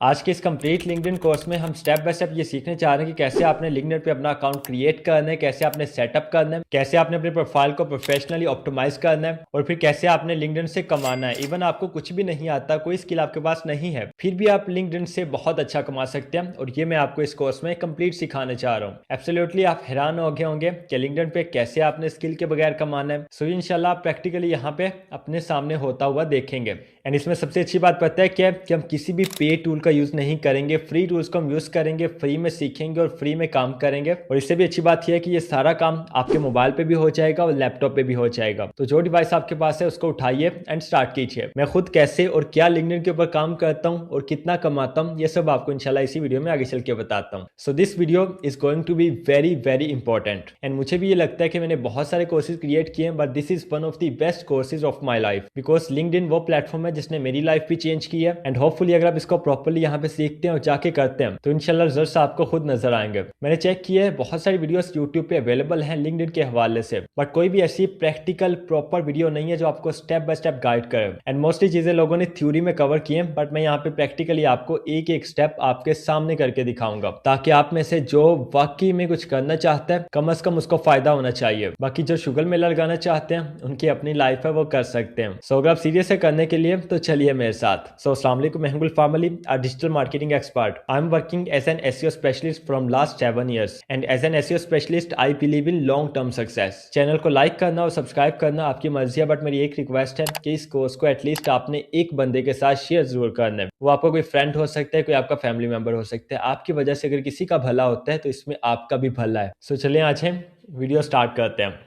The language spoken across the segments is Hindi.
आज के इस कंप्लीट लिंक्डइन कोर्स में हम स्टेप बाय स्टेप ये सीखने चाह रहे हैं कि कैसे आपने लिंक्डइन पे अपना अकाउंट क्रिएट करना है, कैसे आपने सेटअप करना है, कैसे आपने अपने प्रोफाइल को प्रोफेशनली ऑप्टिमाइज करना है और फिर कैसे आपने लिंक्डइन से कमाना है। इवन आपको कुछ भी नहीं आता, कोई स्किल आपके पास नहीं है, फिर भी आप लिंक्डइन से बहुत अच्छा कमा सकते हैं और ये मैं आपको इस कोर्स में कंप्लीट सिखाने चाह रहा हूँ। एब्सोल्युटली आप हैरान हो गए होंगे कि लिंक्डइन पे कैसे आपने स्किल के बगैर कमाना है। सो इंशाल्लाह आप प्रैक्टिकली यहाँ पे अपने सामने होता हुआ देखेंगे। एंड इसमें सबसे अच्छी बात पता है क्या, कि हम किसी भी पे टूल का यूज नहीं करेंगे, फ्री टूल्स को हम यूज करेंगे, फ्री में सीखेंगे और फ्री में काम करेंगे। और इससे भी अच्छी बात यह है कि ये सारा काम आपके मोबाइल पे भी हो जाएगा और लैपटॉप पे भी हो जाएगा। तो जो डिवाइस आपके पास है उसको उठाइए एंड स्टार्ट कीजिए। मैं खुद कैसे और क्या लिंक्डइन के ऊपर काम करता हूँ और कितना कमाता हूँ, ये सब आपको इंशाल्लाह इसी वीडियो में आगे चल के बताता हूँ। So this video is going to be very very important. And मुझे भी ये लगता है कि मैंने बहुत सारे कोर्सेज क्रिएट किए हैं, but this is one of the best courses of my life, because LinkedIn वो प्लेटफॉर्म है जिसने मेरी लाइफ भी चेंज की है। एंड होपफुली अगर आप इसको प्रॉपर्ली यहाँ पे सीखते हैं और जाके करते हैं तो इंशाल्लाह रिजल्ट्स आपको खुद नजर आएंगे। मैंने चेक किया है, बहुत सारी वीडियोस यूट्यूब पे अवेलेबल हैं लिंक्डइन के हवाले से, बट कोई भी ऐसी प्रैक्टिकल प्रॉपर वीडियो नहीं है जो आपको स्टेप बाय स्टेप गाइड करे। एंड मोस्टली चीजें लोगों ने थ्योरी में कवर की हैं, बट मैं यहाँ पे प्रैक्टिकली आपको एक एक स्टेप आपके सामने करके दिखाऊंगा, ताकि आप में से जो वाकई में कुछ करना चाहता है कम से कम उसको फायदा होना चाहिए। बाकी जो शुगर मेला लगाना चाहते हैं उनकी अपनी लाइफ है, वो कर सकते हैं। सो अगर आप सीरियस है करने के लिए तो चलिए मेरे साथ। सो अस्सलाम वालेकुम, मैं हूं गुलफाम Ali, a digital marketing expert. I am working as an SEO specialist from last 7 years and as an SEO specialist I believe in long term success. Channel को लाइक करना और सब्सक्राइब करना आपकी मर्जी है, बट मेरी एक रिक्वेस्ट है कि इस कोर्स को एटलीस्ट आपने एक बंदे के साथ शेयर जरूर करना है। वो आपका कोई फ्रेंड हो सकता है, कोई आपका फैमिली मेंबर हो सकता है। आपकी वजह से अगर किसी का भला होता है तो इसमें आपका भी भला है। सो चलिए आज हम वीडियो स्टार्ट करते हैं।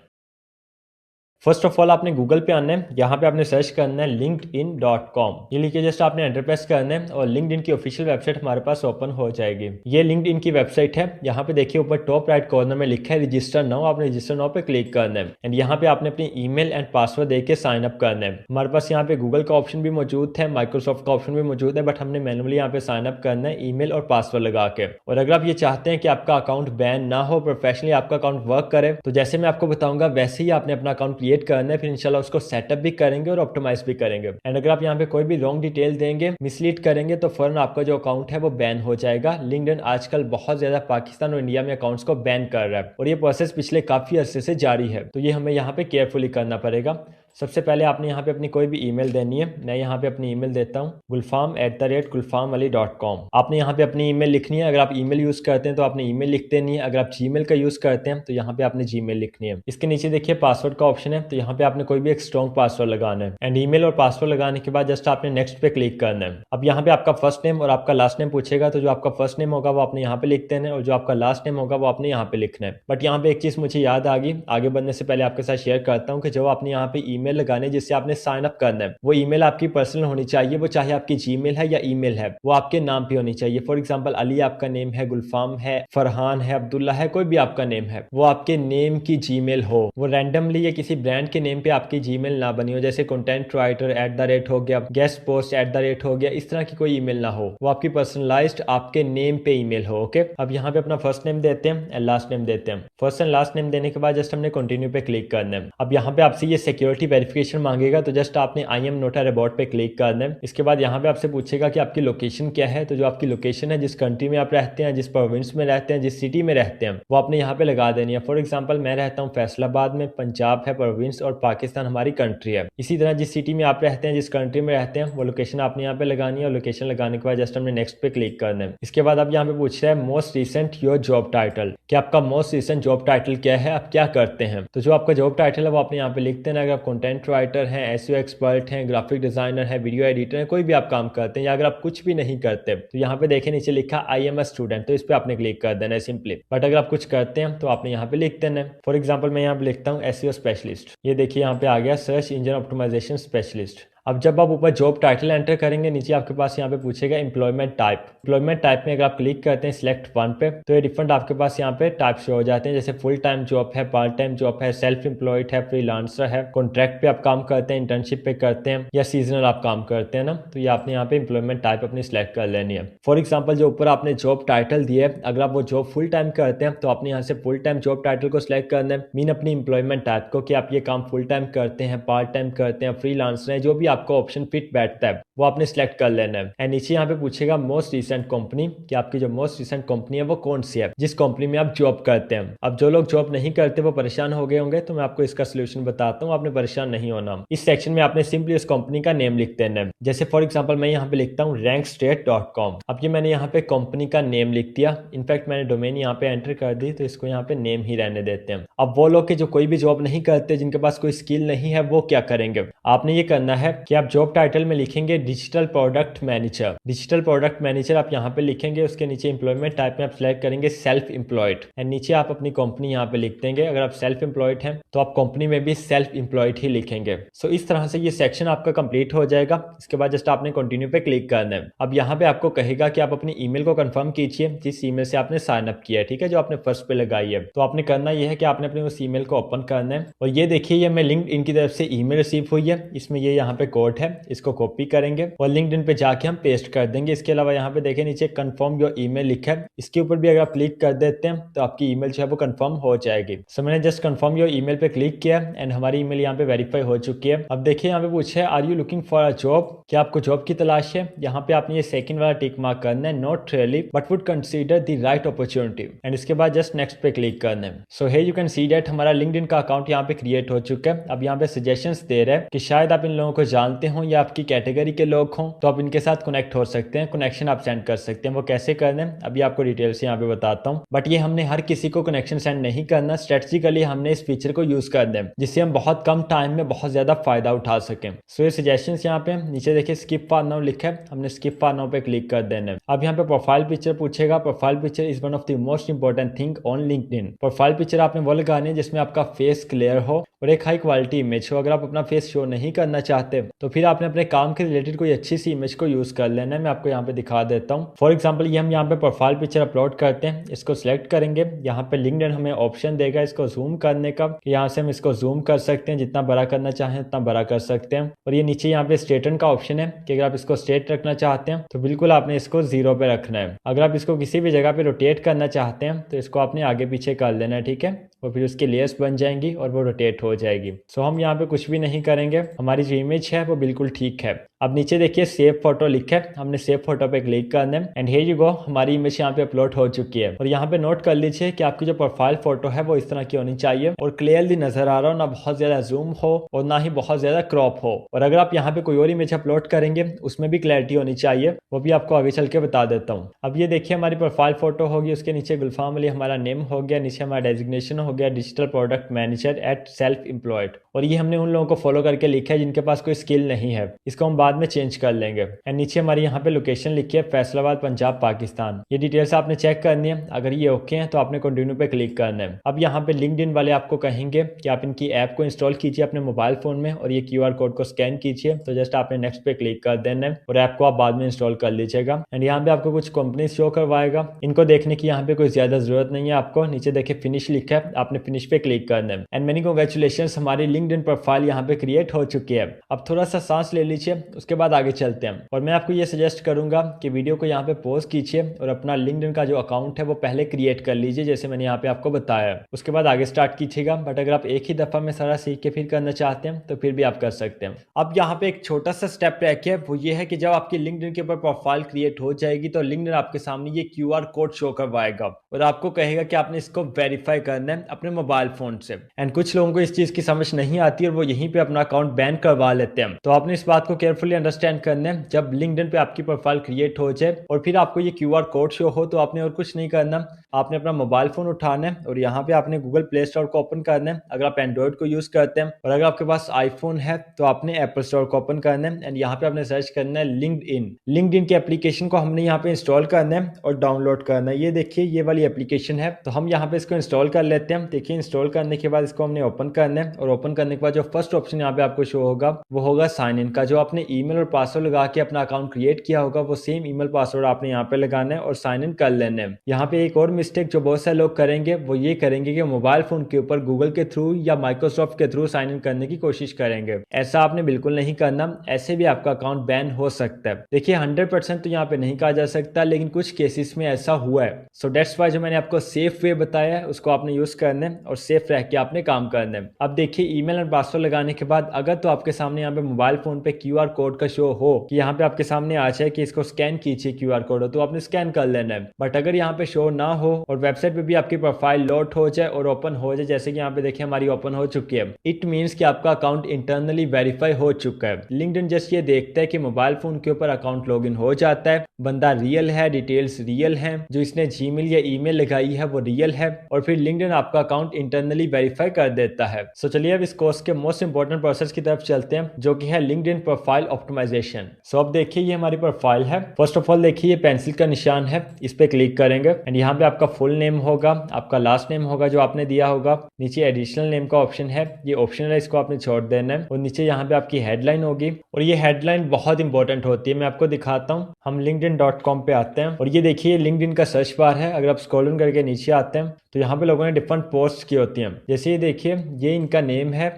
फर्स्ट ऑफ ऑल आपने गूगल पे आना है, यहाँ पे आपने सर्च करना है linkedin.com। ये लिखिए, जस्ट आपने एंटर प्रेस करना है और लिंक्डइन की ऑफिशियल वेबसाइट हमारे पास ओपन हो जाएगी। ये लिंक्डइन की वेबसाइट है। यहाँ पे देखिए ऊपर टॉप राइट कॉर्नर में लिखा है रजिस्टर नाउ। आपने रजिस्टर नाउ पे क्लिक करना है एंड यहाँ पे आपने अपनी ईमेल एंड पासवर्ड देके साइन अप करना है। हमारे पास यहाँ पे गूगल का ऑप्शन भी मौजूद है, माइक्रोसॉफ्ट का ऑप्शन भी मौजूद है, बट हमने मैनुअली यहाँ पे साइन अप करना है ईमेल और पासवर्ड लगा के। और अगर आप ये चाहते हैं कि आपका अकाउंट बैन ना हो, प्रोफेशनली आपका अकाउंट वर्क करे, तो जैसे मैं आपको बताऊंगा वैसे ही आपने अपना अकाउंट क्रिएट करना है। फिर इंशाल्लाह उसको सेटअप भी करेंगे और ऑप्टिमाइज भी करेंगे। एंड अगर आप यहाँ पे कोई भी रॉन्ग डिटेल देंगे, मिसलीड करेंगे, तो फौरन आपका जो अकाउंट है वो बैन हो जाएगा। लिंक्डइन आजकल बहुत ज्यादा पाकिस्तान और इंडिया में अकाउंट्स को बैन कर रहा है और ये प्रोसेस पिछले काफी अरसे से जारी है, तो ये हमें यहाँ पे केयरफुली करना पड़ेगा। सबसे पहले आपने यहाँ पे अपनी कोई भी ईमेल देनी है। मैं यहाँ पे अपनी ईमेल देता हूँ gulfam@gulfamali.com। आपने यहाँ पे अपनी ईमेल लिखनी है। अगर आप ईमेल यूज करते हैं तो आपने ईमेल लिखते नहीं है। अगर आप जीमेल का यूज करते हैं तो यहाँ पे आपने जीमेल लिखनी है। इसके नीचे देखिए पासवर्ड का ऑप्शन है, तो यहाँ पे आपने कोई भी एक स्ट्रॉन्ग पासवर्ड लगाना है। एंड ईमेल और पासवर्ड लगाने के बाद जस्ट आपने नेक्स्ट पे क्लिक करना है। अब यहाँ पे आपका फर्स्ट नेम और आपका लास्ट नेम पूछेगा, तो जो आपका फर्स्ट नेम होगा वो आपने यहाँ पे लिख देना है और जो आपका लास्ट नेम होगा वो आपने यहाँ पे लिखना है। बट यहाँ पे एक चीज मुझे याद आ गई, आगे बढ़ने से पहले आपके साथ शेयर करता हूँ कि जो आपने यहाँ पे ईमेल लगाने जिससे आपने साइन अप करना है, वो ईमेल आपकी पर्सनल होनी चाहिए। वो चाहे आपकी जीमेल है या ईमेल है, वो आपके नाम पे होनी चाहिए। फॉर एग्जांपल अली आपका नेम है, गुलफाम है, फरहान है, अब्दुल्ला है, कोई भी आपका नेम है, वो आपके नेम की जीमेल हो। वो रैंडमली या किसी ब्रांड के नेम पे आपकी जीमेल ना बनी हो, जैसे कंटेंट राइटर @ हो गया, गेस्ट पोस्ट @ हो गया, इस तरह की कोई ईमेल ना हो। वो आपकी पर्सनलाइज्ड आपके नेम पे ईमेल हो। ओके, अब यहाँ पे अपना फर्स्ट नेम देते हैं एंड लास्ट नेम देते हैं। फर्स्ट एंड लास्ट नेम देने के बाद जस्ट हमने कंटिन्यू पे क्लिक करना है। अब यहाँ पे आपसे ये सिक्योरिटी वेरिफिकेशन मांगेगा, तो जस्ट आपने I M note a robot पे क्लिक करना है। इसके बाद यहाँ पे आपसे पूछेगा कि आपकी लोकेशन क्या है, तो जो आपकी लोकेशन है, जिस कंट्री में आप रहते हैं, जिस प्रोविंस में रहते हैं, जिस सिटी में रहते हैं, वो आपने यहाँ पे लगा देनी है। फॉर एग्जांपल मैं रहता हूँ फैसलाबाद में, पंजाब है प्रोविंस और पाकिस्तान हमारी कंट्री है। इसी तरह जिस सिटी में आप रहते हैं, जिस कंट्री में रहते हैं, वो लोकेशन आपने यहाँ पे लगानी है और लोकेशन लगाने के बाद जस्ट हमने नेक्स्ट पे क्लिक करना है। इसके बाद अब यहाँ पे पूछ रहा है most recent your job title, कि आपका मोस्ट रिसेंट जॉब टाइटल क्या है, आप क्या करते हैं। तो जो आपका जॉब टाइटल है वो आपने यहाँ पे लिख देना। अगर आप कंटेंट राइटर हैं, एसईओ एक्सपर्ट हैं, ग्राफिक डिजाइनर है, वीडियो एडिटर है, कोई भी आप काम करते हैं, या अगर आप कुछ भी नहीं करते तो यहाँ पे देखे नीचे लिखा आई एम अ स्टूडेंट, तो इस पे आपने क्लिक कर देना है सिंपली। बट अगर आप कुछ करते हैं तो आपने यहाँ पे लिख देना है। फॉर एग्जांपल मैं यहाँ पे लिखता हूँ एसईओ स्पेशलिस्ट। ये देखिए यहाँ पे आ गया सर्च इंजन ऑप्टिमाइजेशन स्पेशलिस्ट। अब जब आप ऊपर जॉब टाइटल एंटर करेंगे, नीचे आपके पास यहाँ पे पूछेगा एम्प्लॉयमेंट टाइप। एम्प्लॉयमेंट टाइप में अगर आप क्लिक करते हैं सिलेक्ट वन पे, तो ये डिफरेंट आपके पास यहाँ पे टाइप शो हो जाते हैं, जैसे फुल टाइम जॉब है, पार्ट टाइम जॉब है, सेल्फ एम्प्लॉयड है, फ्रीलांसर है, कॉन्ट्रैक्ट पे आप काम करते हैं, इंटर्नशिप पे करते हैं, या सीजनल आप काम करते हैं ना, तो ये आपने यहाँ पे एम्प्लॉयमेंट टाइप अपनी सिलेक्ट कर लेनी है। फॉर एग्जाम्पल जो ऊपर आपने जॉब टाइटल दिया है, अगर आप वो जॉब फुल टाइम करते हैं तो आपने यहाँ से फुल टाइम जॉब टाइटल को सिलेक्ट करना है, मीन अपनी एम्प्लॉयमेंट टाइप को, कि आप ये काम फुल टाइम करते हैं, पार्ट टाइम करते हैं, फ्रीलांसर है, जो भी आपको ऑप्शन फिट बैठता है वो आपने सेलेक्ट कर लेना है। एंड नीचे यहाँ पे पूछेगा मोस्ट रिसेंट कंपनी, कि आपकी जो मोस्ट रिसेंट कंपनी है वो कौन सी है, जिस कंपनी में आप जॉब करते हैं। अब जो लोग जॉब नहीं करते वो परेशान हो गए होंगे, तो मैं आपको इसका सोल्यूशन बताता हूँ, आपने परेशान नहीं होना। इस सेक्शन में आपने सिंपली उस कंपनी का नेम लिख देना है। जैसे फॉर एग्जाम्पल मैं यहाँ पे लिखता हूँ rankstate.com। अब ये मैंने यहाँ पे कंपनी का नेम लिख दिया। इनफैक्ट मैंने डोमेन यहाँ पे एंटर कर दी, तो इसको यहाँ पे नेम ही रहने देते हैं। अब वो लोग के जो कोई भी जॉब नहीं करते, जिनके पास कोई स्किल नहीं है, वो क्या करेंगे, आपने ये करना है कि आप जॉब टाइटल में लिखेंगे digital product manager. Digital product manager आप यहाँ पे लिखेंगे, उसके नीचे एम्प्लॉयमेंट टाइप में आप सिलेक्ट करेंगे सेल्फ एम्प्लॉयड, एंड नीचे आप अपनी कंपनी यहाँ पे लिख देंगे। अगर आप सेल्फ एम्प्लॉयड हैं तो आप कंपनी में भी सेल्फ एम्प्लॉयड ही लिखेंगे। सो इस तरह से ये सेक्शन आपका कंप्लीट हो जाएगा। इसके बाद जस्ट आपने कंटिन्यू पे क्लिक करना है। अब यहाँ पे आपको कहेगा कि आप अपनी ईमेल को कंफर्म कीजिए जिस ईमेल से आपने साइन अप किया है, ठीक है, जो आपने फर्स्ट पे लगाई है। तो आपने करना यह है कि आपने अपने उस ईमेल को ओपन करना है, और ये देखिए ये मैं लिंक्डइन की तरफ से ईमेल रिसीव हुई है, इसमें ये यहाँ पे कोड है, इसको कॉपी करेंगे और लिंक्डइन पे जाके हम पेस्ट कर देंगे। इसके अलावा यहाँ पे देखें नीचे कंफर्म योर ईमेल लिखा है, इसके ऊपर भी अगर आप क्लिक कर देते हैं तो आपकी ईमेल जो है वो कंफर्म हो जाएगी। सो मैंने जस्ट कंफर्म योर ईमेल पे क्लिक किया एंड हमारी ईमेल यहाँ पे वेरीफाई हो चुकी है। अब देखिए यहाँ पे पूछे are you looking for a job, क्या आपको जॉब की तलाश है। यहाँ पे आपने ये सेकंड वाला टिक मार्क करना है, not really but would consider the right opportunity, and इसके बाद जस्ट नेक्स्ट पे क्लिक करना है। So here you can see that हमारा लिंक्डइन का अकाउंट यहाँ पे क्रिएट हो चुका है। अब यहाँ पे सजेशंस दे रहे हैं कि शायद आप इन लोगों को जानते हो या आपकी कैटेगरी के लोग हों, तो आप इनके साथ कनेक्ट हो सकते हैं, कनेक्शन आप सेंड कर सकते हैं। वो कैसे करना है अभी आपको डिटेल से यहाँ पे बताता हूँ, बट ये हमने हर किसी को कनेक्शन सेंड नहीं करना, स्ट्रेटेजिकली हमने इस फीचर को यूज करना है जिससे हम बहुत कम टाइम में बहुत ज्यादा फायदा उठा सकें। सो ये सजेशंस यहाँ पे नीचे देखिए स्किप फॉर नाउ लिखा है, हमने स्किप फॉर नाउ पे क्लिक कर देना है। अब यहाँ पे प्रोफाइल पिक्चर पूछेगा, profile picture is one of the most important thing on LinkedIn. Profile picture आपने वो लगानी है जिसमें आपका फेस क्लियर हो और एक हाई क्वालिटी इमेज हो। अगर आप अपना फेस शो नहीं करना चाहते तो फिर आपने अपने काम के रिलेटेड कोई अच्छी सी इमेज को यूज कर लेना है। मैं आपको यहाँ पे दिखा देता हूँ। फॉर एग्जाम्पल ये हम यहाँ पे प्रोफाइल पिक्चर अपलोड करते हैं, इसको सिलेक्ट करेंगे, यहाँ पे लिंक्डइन हमें ऑप्शन देगा इसको जूम करने का, यहाँ से हम इसको जूम कर सकते हैं, जितना बड़ा करना चाहें उतना बड़ा कर सकते हैं। और ये नीचे यहाँ पे स्ट्रेटन का ऑप्शन है कि अगर आप इसको स्ट्रेट रखना चाहते हैं तो बिल्कुल आपने इसको 0 पे रखना है। अगर आप इसको किसी भी जगह पे रोटेट करना चाहते हैं तो इसको आपने आगे पीछे कर लेना है, ठीक है, और फिर उसकी लेयर्स बन जाएंगी और वो रोटेट हो जाएगी। सो हम यहाँ पे कुछ भी नहीं करेंगे, हमारी जो इमेज है वो बिल्कुल ठीक है। अब नीचे देखिए सेव फोटो लिखा है, हमने सेव फोटो पे क्लिक करना है एंड हियर यू गो, हमारी इमेज यहाँ पे अपलोड हो चुकी है। और यहाँ पे नोट कर लीजिए कि आपकी जो प्रोफाइल फोटो है वो इस तरह की होनी चाहिए और क्लियरली नजर आ रहा हो, ना बहुत ज्यादा जूम हो और ना ही बहुत ज्यादा क्रॉप हो। और अगर आप यहाँ पे कोई और इमेज अपलोड करेंगे उसमें भी क्लैरिटी होनी चाहिए, वो भी आपको आगे चल के बता देता हूँ। अब ये देखिए हमारी प्रोफाइल फोटो होगी, उसके नीचे गुलफाम अली हमारा नेम हो गया, नीचे हमारा डेजिग्नेशन हो गया digital product manager eight self employed, और ये हमने उन लोगों को फॉलो करके लिखा है जिनके पास कोई स्किल नहीं है, इसको हम बाद में चेंज कर लेंगे। एंड नीचे हमारी यहाँ पे लोकेशन लिखी है फैसलाबाद पंजाब पाकिस्तान। ये डिटेल्स आपने चेक करनी है, अगर ये ओके है तो आपने कंटिन्यू पे क्लिक करना है। अब यहाँ पे लिंक्डइन वाले आपको कहेंगे कि आप इनकी ऐप को इंस्टॉल कीजिए अपने मोबाइल फोन में और ये QR कोड को स्कैन कीजिए, तो जस्ट आपने नेक्स्ट पे क्लिक कर देना है और ऐप को आप बाद में इंस्टॉल कर लीजिएगा। एंड यहाँ पे आपको कुछ कंपनी शो करवाएगा, इनको देखने की यहाँ पे कोई ज्यादा जरूरत नहीं है आपको। नीचे देखिए फिनिश लिखा है, आपने फिनिश पे क्लिक करना है। एंड मेनी कांग्रेचुलेशन, हमारी लिंक्डइन प्रोफाइल यहाँ पे क्रिएट हो चुकी है। अब थोड़ा सा सांस ले लीजिए, उसके बाद आगे चलते हैं। और मैं आपको ये सजेस्ट करूंगा कि वीडियो को यहाँ पे पॉज कीजिए और अपना लिंक्डइन का जो अकाउंट है वो पहले क्रिएट कर लीजिए जैसे मैंने यहाँ पे आपको बताया, उसके बाद आगे स्टार्ट कीजिएगा। बट अगर आप एक ही दफा में सारा सीख के फिर करना चाहते हैं तो फिर भी आप कर सकते हैं। अब यहाँ पे एक छोटा सा स्टेप रह गया, वो ये है कि जब आपकी लिंक्डइन के ऊपर प्रोफाइल क्रिएट हो जाएगी तो लिंक्डइन आपके सामने ये QR कोड शो करवाएगा और आपको कहेगा कि आपने इसको वेरीफाई करना है अपने मोबाइल फोन से। एंड कुछ लोगों को इस चीज की समझ नहीं आती और वो यहीं पे अपना अकाउंट बैन करवा लेते हैं, तो आपने इस बात को केयरफुली अंडरस्टैंड करना है। जब लिंक्डइन पे आपकी प्रोफाइल क्रिएट हो जाए और फिर आपको ये QR कोड शो हो तो आपने और कुछ नहीं करना, आपने अपना मोबाइल फोन उठाना है और यहाँ पे आपने गूगल प्ले स्टोर को ओपन करना है अगर आप एंड्रॉइड को यूज करते हैं, और अगर आपके पास आईफोन है तो आपने एप्पल स्टोर को ओपन करना है एंड यहाँ पे आपने सर्च करना है लिंक्डइन। लिंक्डइन की एप्लीकेशन को हमने यहाँ पे इंस्टॉल करना है और डाउनलोड करना है। ये देखिए ये वाली एप्लीकेशन है, तो हम यहाँ पे इसको इंस्टॉल कर लेते हैं। देखिए इंस्टॉल करने के बाद इसको हमने ओपन करना है और ओपन करने के बाद जो फर्स्ट ऑप्शन यहाँ पे आपको शो होगा वो होगा साइन इन का, जो आपने ईमेल और पासवर्ड लगा के अपना अकाउंट क्रिएट किया होगा वो सेम ईमेल पासवर्ड आपने यहाँ पे लगाना है और साइन इन कर लेना है। यहाँ पे एक और मिस्टेक जो बहुत सारे लोग करेंगे वो ये करेंगे कि मोबाइल फोन के ऊपर गूगल के थ्रू या माइक्रोसॉफ्ट के थ्रू साइन इन करने की कोशिश करेंगे। ऐसा आपने बिल्कुल नहीं करना, ऐसे भी आपका अकाउंट बैन हो सकता है। देखिए 100% तो यहाँ पे नहीं कहा जा सकता, लेकिन कुछ केसेस में ऐसा हुआ है। सो दैट्स वाई जो मैंने आपको सेफ वे बताया है उसको आपने यूज करना है और सेफ रह के आपने काम करना है। अब देखिए ईमेल और पासवर्ड लगाने के बाद अगर तो आपके सामने यहाँ पे मोबाइल फोन पे QR कोड का शो हो कि यहाँ पे आपके सामने आ जाए कि इसको स्कैन कीजिए QR कोड हो, तो आपने स्कैन कर लेना है। बट अगर यहाँ पे शो ना हो और वेबसाइट पे भी आपकी प्रोफाइल लोड हो जाए और ओपन हो जाए, जैसे कि यहाँ पे देखिए हमारी ओपन हो चुकी है, इट मीन्स कि आपका अकाउंट इंटरनली वेरीफाई हो चुका है। लिंक्डइन जस्ट ये देखता है कि मोबाइल फोन के ऊपर अकाउंट लॉगिन हो जाता है, बंदा रियल है, डिटेल्स रियल है, जो इसने जीमेल या ईमेल लगाई है वो रियल है, और फिर लिंक्डइन आपका अकाउंट इंटरनली वेरीफाई कर देता है। सो चलिए अब इस कोर्स के मोस्ट इंपोर्टेंट प्रोसेस की तरफ चलते हैं, जो कि है लिंक्डइन प्रोफाइल ऑप्टिमाइजेशन। सो अब देखिए ये हमारी प्रोफाइल है। फर्स्ट ऑफ ऑल देखिए ये पेंसिल का निशान है, इस पे क्लिक करेंगे एंड यहाँ पे आपका फुल नेम होगा, आपका लास्ट नेम होगा जो आपने दिया होगा, नीचे एडिशनल नेम का ऑप्शन है, ये ऑप्शनल है, इसको आपने छोड़ देना है, और नीचे यहाँ पे आपकी हेडलाइन होगी, और ये हेडलाइन बहुत इंपॉर्टेंट होती है। मैं आपको दिखाता हूँ। हम linkedin.com पे आते हैं और ये देखिए लिंक्डइन का सर्च बार है। अगर आप स्क्रॉल डाउन करके नीचे आते हैं तो यहाँ पे लोगों ने डिफरेंट पोस्ट की होती हैं। जैसे ये देखिए ये इनका नेम है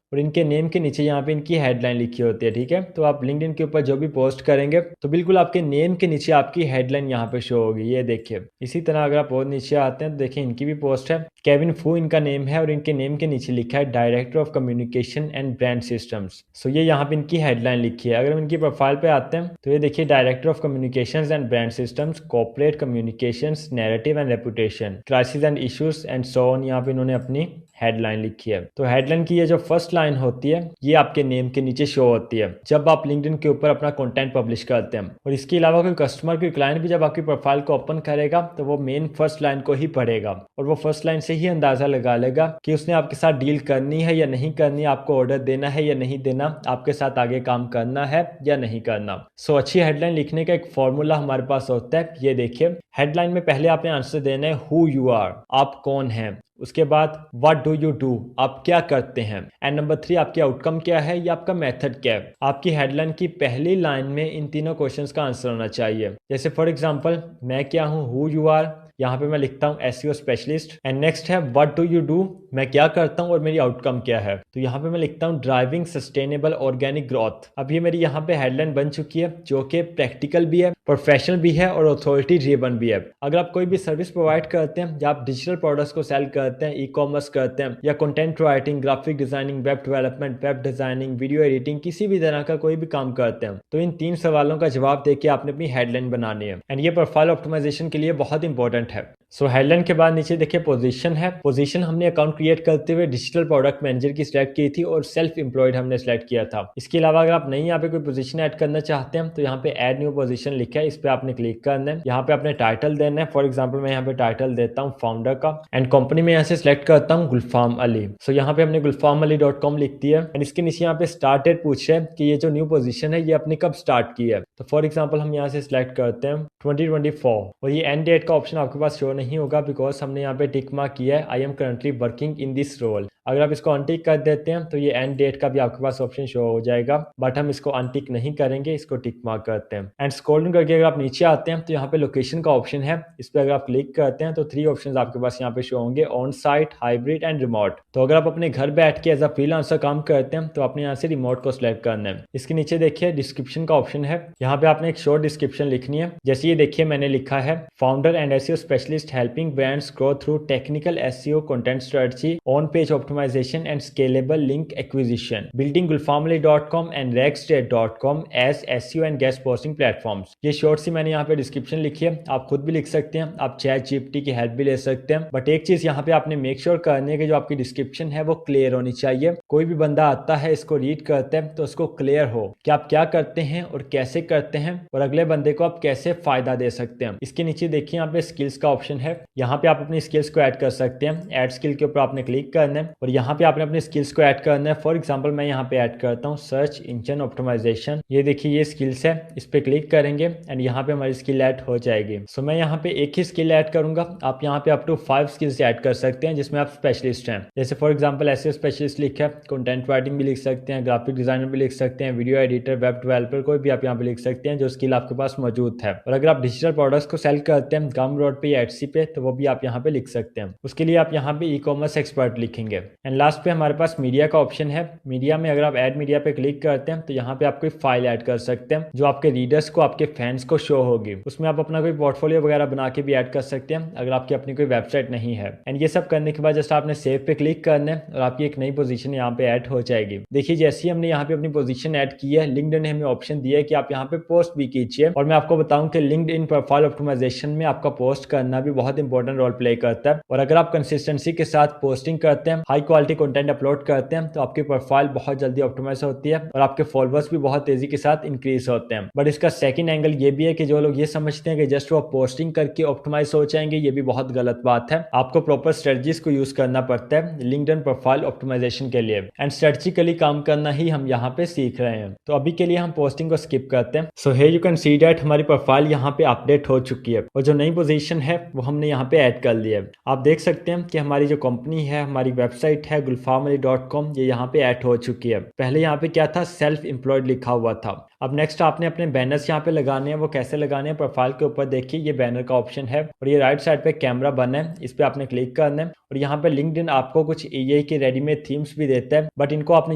और इनके नेम के नीचे यहाँ पे इनकी हेडलाइन लिखी होती है, ठीक है। तो आप लिंक्डइन के ऊपर जो भी पोस्ट करेंगे तो बिल्कुल आपके नेम के नीचे आपकी हेडलाइन यहाँ पे शो होगी, ये देखिए। इसी तरह अगर आप और नीचे आते हैं तो देखिए इनकी भी पोस्ट है, केविन फू इनका नेम है और इनके नेम के नीचे लिखा है director of communication and brand systems. So ये यहाँ पे इनकी हेडलाइन लिखी है। अगर हम इनकी प्रोफाइल पे आते हैं तो ये देखिए director of communication and brand systems, corporate communications, narrative and reputation, crisis and issues and so on, यहाँ पे इन्होंने अपनी हेडलाइन लिखी है। तो हेडलाइन की ये जो फर्स्ट लाइन होती है ये आपके नेम के नीचे शो होती है जब आप लिंक्डइन के ऊपर अपना कंटेंट पब्लिश करते हैं। और इसके अलावा कोई कस्टमर, कोई क्लाइंट भी जब आपकी प्रोफाइल को ओपन करेगा तो वो मेन फर्स्ट लाइन को ही पढ़ेगा और वो फर्स्ट लाइन से ही अंदाजा लगा लेगा कि उसने आपके साथ डील करनी है या नहीं करनी, आपको ऑर्डर देना है या नहीं देना, आपके साथ आगे काम करना है या नहीं करना। सो अच्छी हेडलाइन लिखने का एक फॉर्मूला हमारे पास होता है। ये देखिए हेडलाइन में पहले आपने आंसर देना है हु यू आर, आप कौन हैं। उसके बाद व्हाट डू यू डू, आप क्या करते हैं। एंड नंबर 3 आपकी आउटकम क्या है या आपका मेथड क्या है। आपकी हेडलाइन की पहली लाइन में इन तीनों क्वेश्चंस का आंसर होना चाहिए। जैसे फॉर एग्जांपल मैं क्या हूँ, हु यू आर, यहाँ पे मैं लिखता हूँ एसईओ स्पेशलिस्ट। एंड नेक्स्ट है व्हाट डू यू डू, मैं क्या करता हूँ और मेरी आउटकम क्या है। तो यहाँ पे मैं लिखता हूँ ड्राइविंग सस्टेनेबल ऑर्गेनिक ग्रोथ। अब ये मेरी यहाँ पे हेडलाइन बन चुकी है जो कि प्रैक्टिकल भी है, प्रोफेशनल भी है और अथॉरिटी ड्रिवन भी है। अगर आप कोई भी सर्विस प्रोवाइड करते हैं या आप डिजिटल प्रोडक्ट्स को सेल करते हैं, ई कॉमर्स करते हैं या content writing, graphic designing, web development, web designing, video editing, किसी भी तरह का कोई भी काम करते हैं, तो इन 3 सवालों का जवाब देके आपने अपनी हेडलाइन बनानी है। एंड ये प्रोफाइल ऑप्टिमाइजेशन के लिए बहुत इंपॉर्टेंट है। सो हेडलाइन के बाद नीचे देखिए पोजीशन है। पोजीशन हमने अकाउंट क्रिएट करते हुए डिजिटल प्रोडक्ट मैनेजर की सिलेक्ट की थी और सेल्फ एम्प्लॉयड हमने सिलेक्ट किया था। इसके अलावा अगर आप नहीं यहाँ पे कोई पोजीशन ऐड करना चाहते हैं तो यहाँ पे ऐड न्यू पोजीशन लिखा है, इस पे आपने क्लिक करना है। यहाँ पे आपने टाइटल देना है। फॉर एग्जाम्पल मैं यहाँ पे टाइटल देता हूँ फाउंडर का एंड कंपनी में यहाँ से सिलेक्ट करता हूँ गुलफाम अली। सो यहाँ पे हमने gulfamalli.com लिख दिया एंड इसके नीचे यहाँ पे स्टार्ट डेट पूछ रहे हैं कि ये जो न्यू पोजीशन है ये अपने कब स्टार्ट की है। तो फॉर एग्जाम्पल हम यहाँ से सिलेक्ट करते हैं 2024 और ये एंड डेट का ऑप्शन आपके पास शो नहीं होगा बिकॉज हमने यहाँ पे टिक मार्क किया है I am currently working in this role. अगर आप इसको अनटिक कर देते हैं तो ये एंड डेट का भी आपके पास ऑप्शन शो हो जाएगा, बट हम इसको अनटिक नहीं करेंगे, इसको टिक मार्क करते हैं। एंड स्क्रॉल डाउन करके अगर आप नीचे आते हैं तो यहाँ पे लोकेशन का ऑप्शन है, इस पे अगर आप क्लिक करते हैं तो 3 ऑप्शंस आपके पास यहाँ पे शो होंगे, on site, hybrid and remote. तो अगर आप अपने घर बैठ के एज अ फ्रीलांसर काम करते हैं तो आपने यहाँ से रिमोट को सिलेक्ट करना है। इसके नीचे देखिए डिस्क्रिप्शन का ऑप्शन है, यहाँ पे आपने एक शॉर्ट डिस्क्रिप्शन लिखनी है। जैसे ये देखिए मैंने लिखा है founder and SEO specialist helping brands grow through technical SEO, content strategy, on page optimisation and scalable link acquisition, building gulfamalli.com and rexdate.com as SEO and guest posting platforms। ये शॉर्ट सी मैंने यहाँ पे डिस्क्रिप्शन लिखी है, आप खुद भी लिख सकते हैं, आप ChatGPT की हेल्प भी ले सकते हैं। बट एक चीज यहाँ पे आपने मेक श्योर करनी है कि जो आपकी डिस्क्रिप्शन है वो क्लियर होनी चाहिए। कोई भी बंदा आता है इसको रीड करता है तो उसको क्लियर हो कि आप क्या करते हैं और कैसे करते हैं और अगले बंदे को आप कैसे फायदा दे सकते हैं। इसके नीचे देखिए यहाँ पे स्किल्स का ऑप्शन है, यहाँ पे आप अपनी स्किल्स को ऐड कर सकते हैं। ऐड स्किल के ऊपर आपने क्लिक करना है और यहाँ पे आपने अपने स्किल्स को ऐड करना है। फॉर एग्जांपल मैं यहाँ पे ऐड करता हूँ सर्च इंजन ऑप्टिमाइजेशन। ये देखिए ये स्किल्स है, इस पे क्लिक करेंगे एंड यहाँ पे हमारी स्किल ऐड हो जाएगी। सो मैं यहाँ पे एक ही स्किल ऐड करूंगा, आप यहाँ पे अप टू 5 स्किल्स ऐड कर सकते हैं जिसमें आप स्पेशलिस्ट हैं। जैसे फॉर एग्जांपल एसईओ स्पेशलिस्ट लिखा है, कंटेंट राइटिंग भी लिख सकते हैं, ग्राफिक डिजाइनर भी लिख सकते हैं, वीडियो एडिटर, वेब डेवलपर, कोई भी आप यहाँ पे लिख सकते हैं जो स्किल आपके पास मौजूद है। और अगर आप डिजिटल प्रोडक्ट्स को सेल करते हैं गमरोड पे या एटसी पे तो वो भी आप यहाँ पे लिख सकते हैं। उसके लिए आप यहाँ पे ई कॉमर्स एक्सपर्ट लिखेंगे। एंड लास्ट पे हमारे पास मीडिया का ऑप्शन है। मीडिया में अगर आप ऐड मीडिया पे क्लिक करते हैं तो यहाँ पे आप कोई फाइल ऐड कर सकते हैं जो आपके रीडर्स को, आपके फैंस को शो होगी। उसमें आप अपना कोई पोर्टफोलियो वगैरह बना के भी ऐड कर सकते हैं अगर आपकी अपनी कोई वेबसाइट नहीं है। एंड ये सब करने के बाद जस्ट आपने सेव पे क्लिक करना है और आपकी एक नई पोजीशन यहाँ पे ऐड हो जाएगी। देखिए जैसे ही हमने यहाँ पे अपनी पोजीशन ऐड की है, लिंक्डइन ने हमें ऑप्शन दिया है कि आप यहाँ पे पोस्ट भी कीजिए। और मैं आपको बताऊं कि लिंक्डइन प्रोफाइल ऑप्टिमाइजेशन में आपका पोस्ट करना भी बहुत इंपॉर्टेंट रोल प्ले करता है। और अगर आप कंसिस्टेंसी के साथ पोस्टिंग करते हैं, हाई क्वालिटी कंटेंट अपलोड करते हैं तो आपकी प्रोफाइल बहुत जल्दी ऑप्टिमाइज होती है और आपके फॉलोअर्स भी बहुत तेजी के साथ इंक्रीज होते हैं। बट इसका सेकंड एंगल ये भी है कि जो लोग ये समझते हैं कि जस्ट वो पोस्टिंग करके ऑप्टिमाइज हो जाएंगे, ये भी बहुत गलत बात है। आपको प्रॉपर स्ट्रेटजीज को यूज करना पड़ता है लिंक्डइन प्रोफाइल ऑप्टिमाइजेशन के लिए एंड स्ट्रेटजिकली काम करना ही हम यहाँ पे सीख रहे हैं। तो अभी के लिए हम पोस्टिंग को स्किप करते हैं। So here you can see that हमारी प्रोफाइल यहाँ पे अपडेट हो चुकी है और जो नई पोजीशन है वो हमने यहाँ पे ऐड कर लिया है। आप देख सकते हैं कि हमारी जो कंपनी है, हमारी वेबसाइट है gulfarmali.com, ये यहाँ पे ऐड हो चुकी है। पहले यहाँ पे क्या था, सेल्फ एम्प्लॉयड लिखा हुआ था। अब नेक्स्ट आपने अपने बैनर्स यहाँ पे लगाने हैं। वो कैसे लगाने हैं, प्रोफाइल के ऊपर देखिए ये बैनर का ऑप्शन है और ये राइट साइड पे कैमरा बना है, इस पे आपने क्लिक करना है। और यहाँ पे लिंक्डइन आपको कुछ एआई के रेडीमेड थीम्स भी देता है बट इनको आपने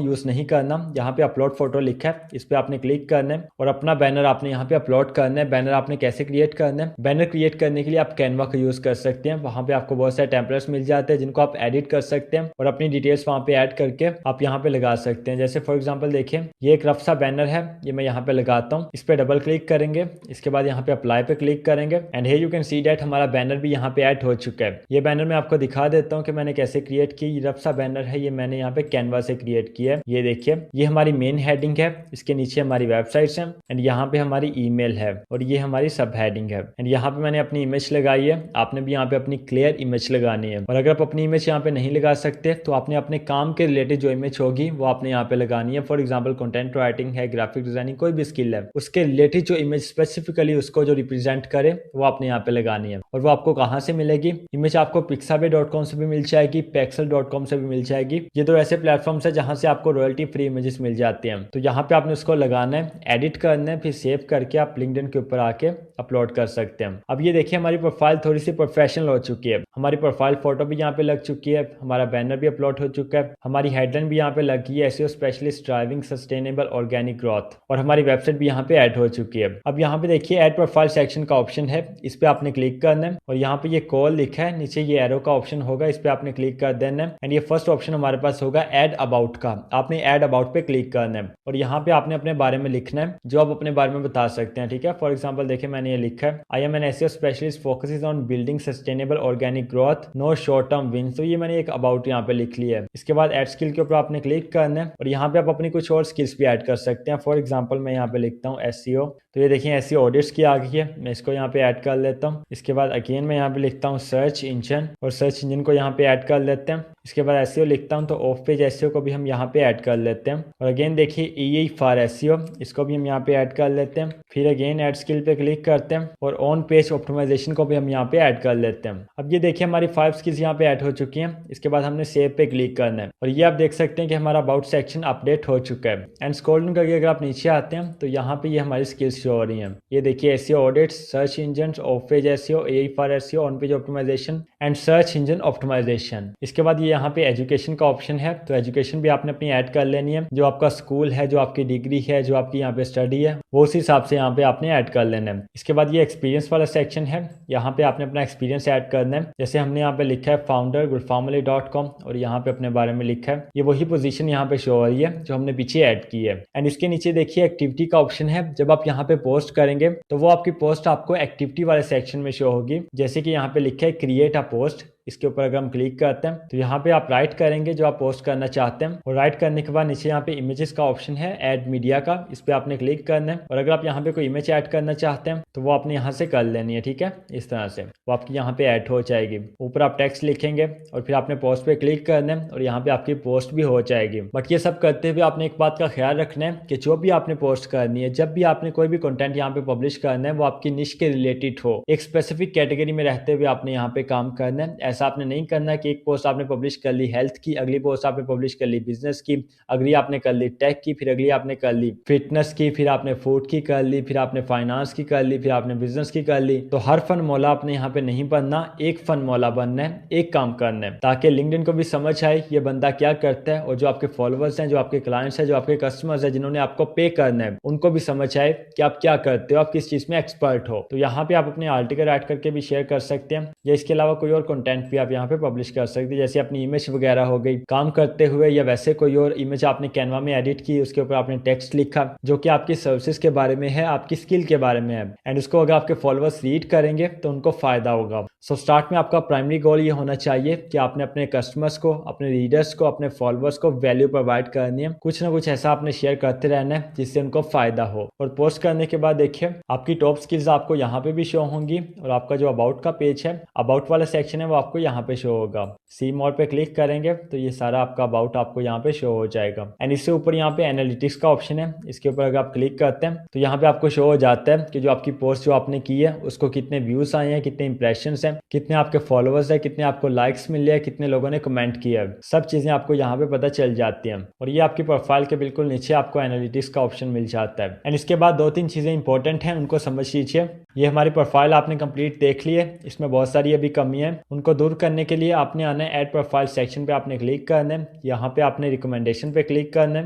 यूज नहीं करना। यहाँ पे अपलोड फोटो लिखा है, इस पे आपने क्लिक करना है और अपना बैनर आपने यहाँ पे अपलोड करना है। बैनर आपने कैसे क्रिएट करना है, बैनर क्रिएट करने के लिए आप कैनवा का यूज कर सकते हैं। वहाँ पे आपको बहुत सारे टेम्पलेट्स मिल जाते हैं जिनको आप एडिट कर सकते हैं और अपनी डिटेल्स वहाँ पे ऐड करके आप यहाँ पे लगा सकते हैं। जैसे फॉर एग्जाम्पल देखिए ये एक रफ सा बैनर है, ये मैं यहाँ पे लगाता हूँ। इस पे डबल क्लिक करेंगे, इसके बाद यहाँ पे अप्लाई पे क्लिक करेंगे and here you can see that हमारा बैनर भी यहाँ पे ऐड हो चुका है। ये बैनर मैं आपको दिखा देता हूँ कि मैंने कैसे क्रिएट की। रफ सा बैनर है, ये मैंने यहाँ पे कैनवा से क्रिएट किया है। ये देखिए ये हमारी मेन हेडिंग है, इसके नीचे हमारी वेबसाइट्स हैं एंड यहाँ पे हमारी ईमेल है और ये हमारी सब हेडिंग है। एंड यहाँ पे मैंने अपनी इमेज लगाई है, आपने भी यहाँ पे अपनी क्लियर इमेज लगानी है। और अगर आप अपनी इमेज यहाँ पे नहीं लगा सकते तो आपने अपने काम के रिलेटेड जो इमेज होगी वो आपने यहाँ पे लगानी है। फॉर एग्जाम्पल कंटेंट राइटिंग है, ग्राफिक डिजाइनिंग, कोई भी स्किल है, उसके रिलेटेड जो इमेज स्पेसिफिकली उसको जो रिप्रेजेंट करे वो आपने यहाँ पे लगानी है। और वो आपको कहाँ से मिलेगी, इमेज आपको pixabay.com से भी मिल जाएगी, pexel.com से भी मिल जाएगी। ये दो ऐसे प्लेटफॉर्म्स है जहाँ से आपको रॉयल्टी फ्री इमेजेस मिल जाती हैं। तो यहाँ पे आपने उसको लगाना है, एडिट करना है, फिर सेव करके आप लिंक्डइन के ऊपर आके अपलोड कर सकते हैं। अब ये देखिए हमारी प्रोफाइल थोड़ी सी प्रोफेशनल हो चुकी है। हमारी प्रोफाइल फोटो भी यहाँ पे लग चुकी है, हमारा बैनर भी अपलोड हो चुका है, हमारी हेडलाइन भी यहाँ पे लगी है SEO specialist driving sustainable organic growth, और हमारी वेबसाइट भी यहाँ पे ऐड हो चुकी है। अब यहाँ पे देखिए ऐड प्रोफाइल सेक्शन का ऑप्शन है, इस पे आपने क्लिक करना है और यहाँ पे ये कॉल लिखा है, नीचे ये एरो का ऑप्शन होगा, इस पे आपने क्लिक कर देना है। एंड ये फर्स्ट ऑप्शन हमारे पास होगा ऐड अबाउट का, आपने ऐड अबाउट पे क्लिक करना है और यहाँ पे आपने अपने बारे में लिखना है जो आप अपने बारे में बता सकते हैं। ठीक है, फॉर एग्जाम्पल देखिए मैंने ये लिखा है, I am an SEO specialist focuses on building sustainable organic growth, no short term wins. तो ये मैंने एक अबाउट यहाँ पे लिख लिया है। इसके बाद ऐड स्किल के ऊपर आपने क्लिक करना है और यहाँ पे आप अपनी कुछ और स्किल्स भी ऐड कर सकते हैं। फॉर एग्जाम्पल मैं यहाँ पे लिखता हूँ एसईओ, तो ये देखिए एसईओ ऑडिट्स की आ गई है, मैं इसको यहाँ पे ऐड कर लेता हूँ। इसके बाद अगेन मैं यहाँ पे लिखता हूँ सर्च इंजन, और सर्च इंजन को यहाँ पे ऐड कर लेते हैं। इसके बाद एसईओ लिखता हूँ तो ऑफ पेज एसईओ को भी हम यहाँ पे ऐड कर लेते हैं। और अगेन देखिए ईई फॉर एसईओ, इसको भी हम यहाँ पे ऐड कर लेते हैं। फिर अगेन ऐड स्किल पे क्लिक करते हैं और ऑन पेज ऑप्टिमाइजेशन को भी हम यहाँ पे ऐड कर लेते हैं। अब ये देखिए हमारी 5 स्किल्स यहाँ पे ऐड हो चुकी हैं। इसके बाद हमने सेव पे क्लिक करना है और ये आप देख सकते हैं कि हमारा अबाउट सेक्शन अपडेट हो चुका है। एंड स्क्रॉल डाउन करके अगर आप नीचे आते हैं तो यहाँ पे ये हमारी स्किल्स शो हो रही हैं। ये देखिए SEO audits, search engine, off page SEO, AI for SEO, on page optimisation and search engine optimisation. इसके बाद ये यहाँ पे एजुकेशन का ऑप्शन है, तो एजुकेशन भी आपने अपनी ऐड कर लेनी है। जो आपका स्कूल है, जो आपकी डिग्री है, जो आपकी यहाँ पे स्टडी है, वो उस हिसाब से यहाँ पे आपने ऐड कर लेना है। इसके बाद ये एक्सपीरियंस वाला सेक्शन है, यहाँ पे आपने अपना एक्सपीरियंस ऐड करना है। जैसे हमने यहाँ पे लिखा है फाउंडर gulfarmali.com और यहाँ पे अपने बारे में लिखा है, ये वही पोजीशन यहाँ पे शो हो रही है जो हमने पीछे ऐड की है। एंड इसके नीचे देखिए एक्टिविटी का ऑप्शन है, जब आप यहाँ पे पोस्ट करेंगे तो वो आपकी पोस्ट आपको एक्टिविटी वाले सेक्शन में शो होगी। जैसे कि यहाँ पे लिखा है क्रिएट अ पोस्ट, इसके ऊपर अगर हम क्लिक करते हैं तो यहाँ पे आप राइट करेंगे जो आप पोस्ट करना चाहते हैं, और राइट करने के बाद नीचे यहाँ पे इमेजेस का ऑप्शन है ऐड मीडिया का, इस पे आपने क्लिक करना है। और अगर आप यहाँ पे कोई इमेज ऐड करना चाहते हैं तो वो आपने यहाँ से कर लेनी है, ठीक है। इस तरह से वो आपकी यहाँ पे ऐड हो जाएगी। ऊपर आप टेक्स्ट लिखेंगे और फिर आपने पोस्ट पे क्लिक करना है और यहाँ पे आपकी पोस्ट भी हो जाएगी। बट ये सब करते हुए आपने एक बात का ख्याल रखना है कि जो भी आपने पोस्ट करनी है, जब भी आपने कोई भी कंटेंट यहाँ पे पब्लिश करना है, वो आपकी निश के रिलेटेड हो, एक स्पेसिफिक कैटेगरी में रहते हुए आपने यहाँ पे काम करना है। ऐसा आपने नहीं करना कि एक पोस्ट आपने पब्लिश कर ली हेल्थ की, अगली पोस्ट आपने पब्लिश कर ली बिजनेस की, अगली आपने कर ली टेक की, फिर अगली आपने कर ली फिटनेस की, फिर आपने फूड की कर ली, फिर आपने फाइनेंस की कर ली, फिर आपने बिजनेस की कर ली। तो हर फन मौला आपने यहाँ पे नहीं बनना, एक फन मौला बनना है, एक काम करना है, ताकि लिंक्डइन को भी समझ आए ये बंदा क्या करता है, और जो आपके फॉलोअर्स हैं, जो आपके क्लाइंट्स हैं, जो आपके कस्टमर्स हैं जिन्होंने आपको पे करना है, उनको भी समझ आए कि आप क्या करते हो, आप किस चीज में एक्सपर्ट हो। तो यहाँ पे आप अपने आर्टिकल ऐड करके भी शेयर कर सकते हैं, या इसके अलावा कोई और कंटेंट भी आप यहाँ पे पब्लिश कर सकते हैं, जैसे अपनी इमेज वगैरह हो गई काम करते हुए, या वैसे कोई और इमेज आपने कैनवा में एडिट की, उसके ऊपर आपने टेक्स्ट लिखा जो कि आपकी सर्विसेज के बारे में है, आपकी स्किल के बारे में है, एंड उसको अगर आपके फॉलोअर्स रीड करेंगे तो उनको फायदा होगा। सो स्टार्ट में आपका प्राइमरी गोल ये होना चाहिए कि आपने अपने कस्टमर्स को, अपने रीडर्स को, अपने फॉलोअर्स को वैल्यू प्रोवाइड करनी है, कुछ ना कुछ ऐसा आपने शेयर करते रहना है जिससे उनको फायदा हो। और पोस्ट करने के बाद देखिए आपकी टॉप स्किल्स आपको यहाँ पे भी शो होंगी, और आपका जो अबाउट का पेज है, अबाउट वाला सेक्शन है, वो आपको यहाँ पे शो होगा। सी मोर पे क्लिक करेंगे तो ये सारा आपका अबाउट आपको यहाँ पे शो हो जाएगा। एंड इससे ऊपर यहाँ पे एनालिटिक्स का ऑप्शन है, इसके ऊपर अगर आप क्लिक करते हैं तो यहाँ पे आपको शो हो जाता है कि जो आपकी पोस्ट जो आपने की है उसको कितने व्यूज आए हैं, कितने इंप्रेशन हैं, कितने आपके फॉलोअर्स है, कितने आपको लाइक्स मिले हैं, कितने लोगों ने कमेंट किया है, सब चीजें आपको यहाँ पे पता चल जाती हैं। और ये आपकी प्रोफाइल के बिल्कुल नीचे आपको एनालिटिक्स का ऑप्शन मिल जाता है। एंड इसके बाद 2-3 चीजें इंपॉर्टेंट हैं, उनको समझ लीजिए। ये हमारी प्रोफाइल आपने कंप्लीट देख ली है, इसमें बहुत सारी अभी कमी है, उनको दूर करने के लिए आपने आना है ऐड प्रोफाइल सेक्शन पे आपने क्लिक करना है, यहाँ पे आपने रिकमेंडेशन पे क्लिक करना है,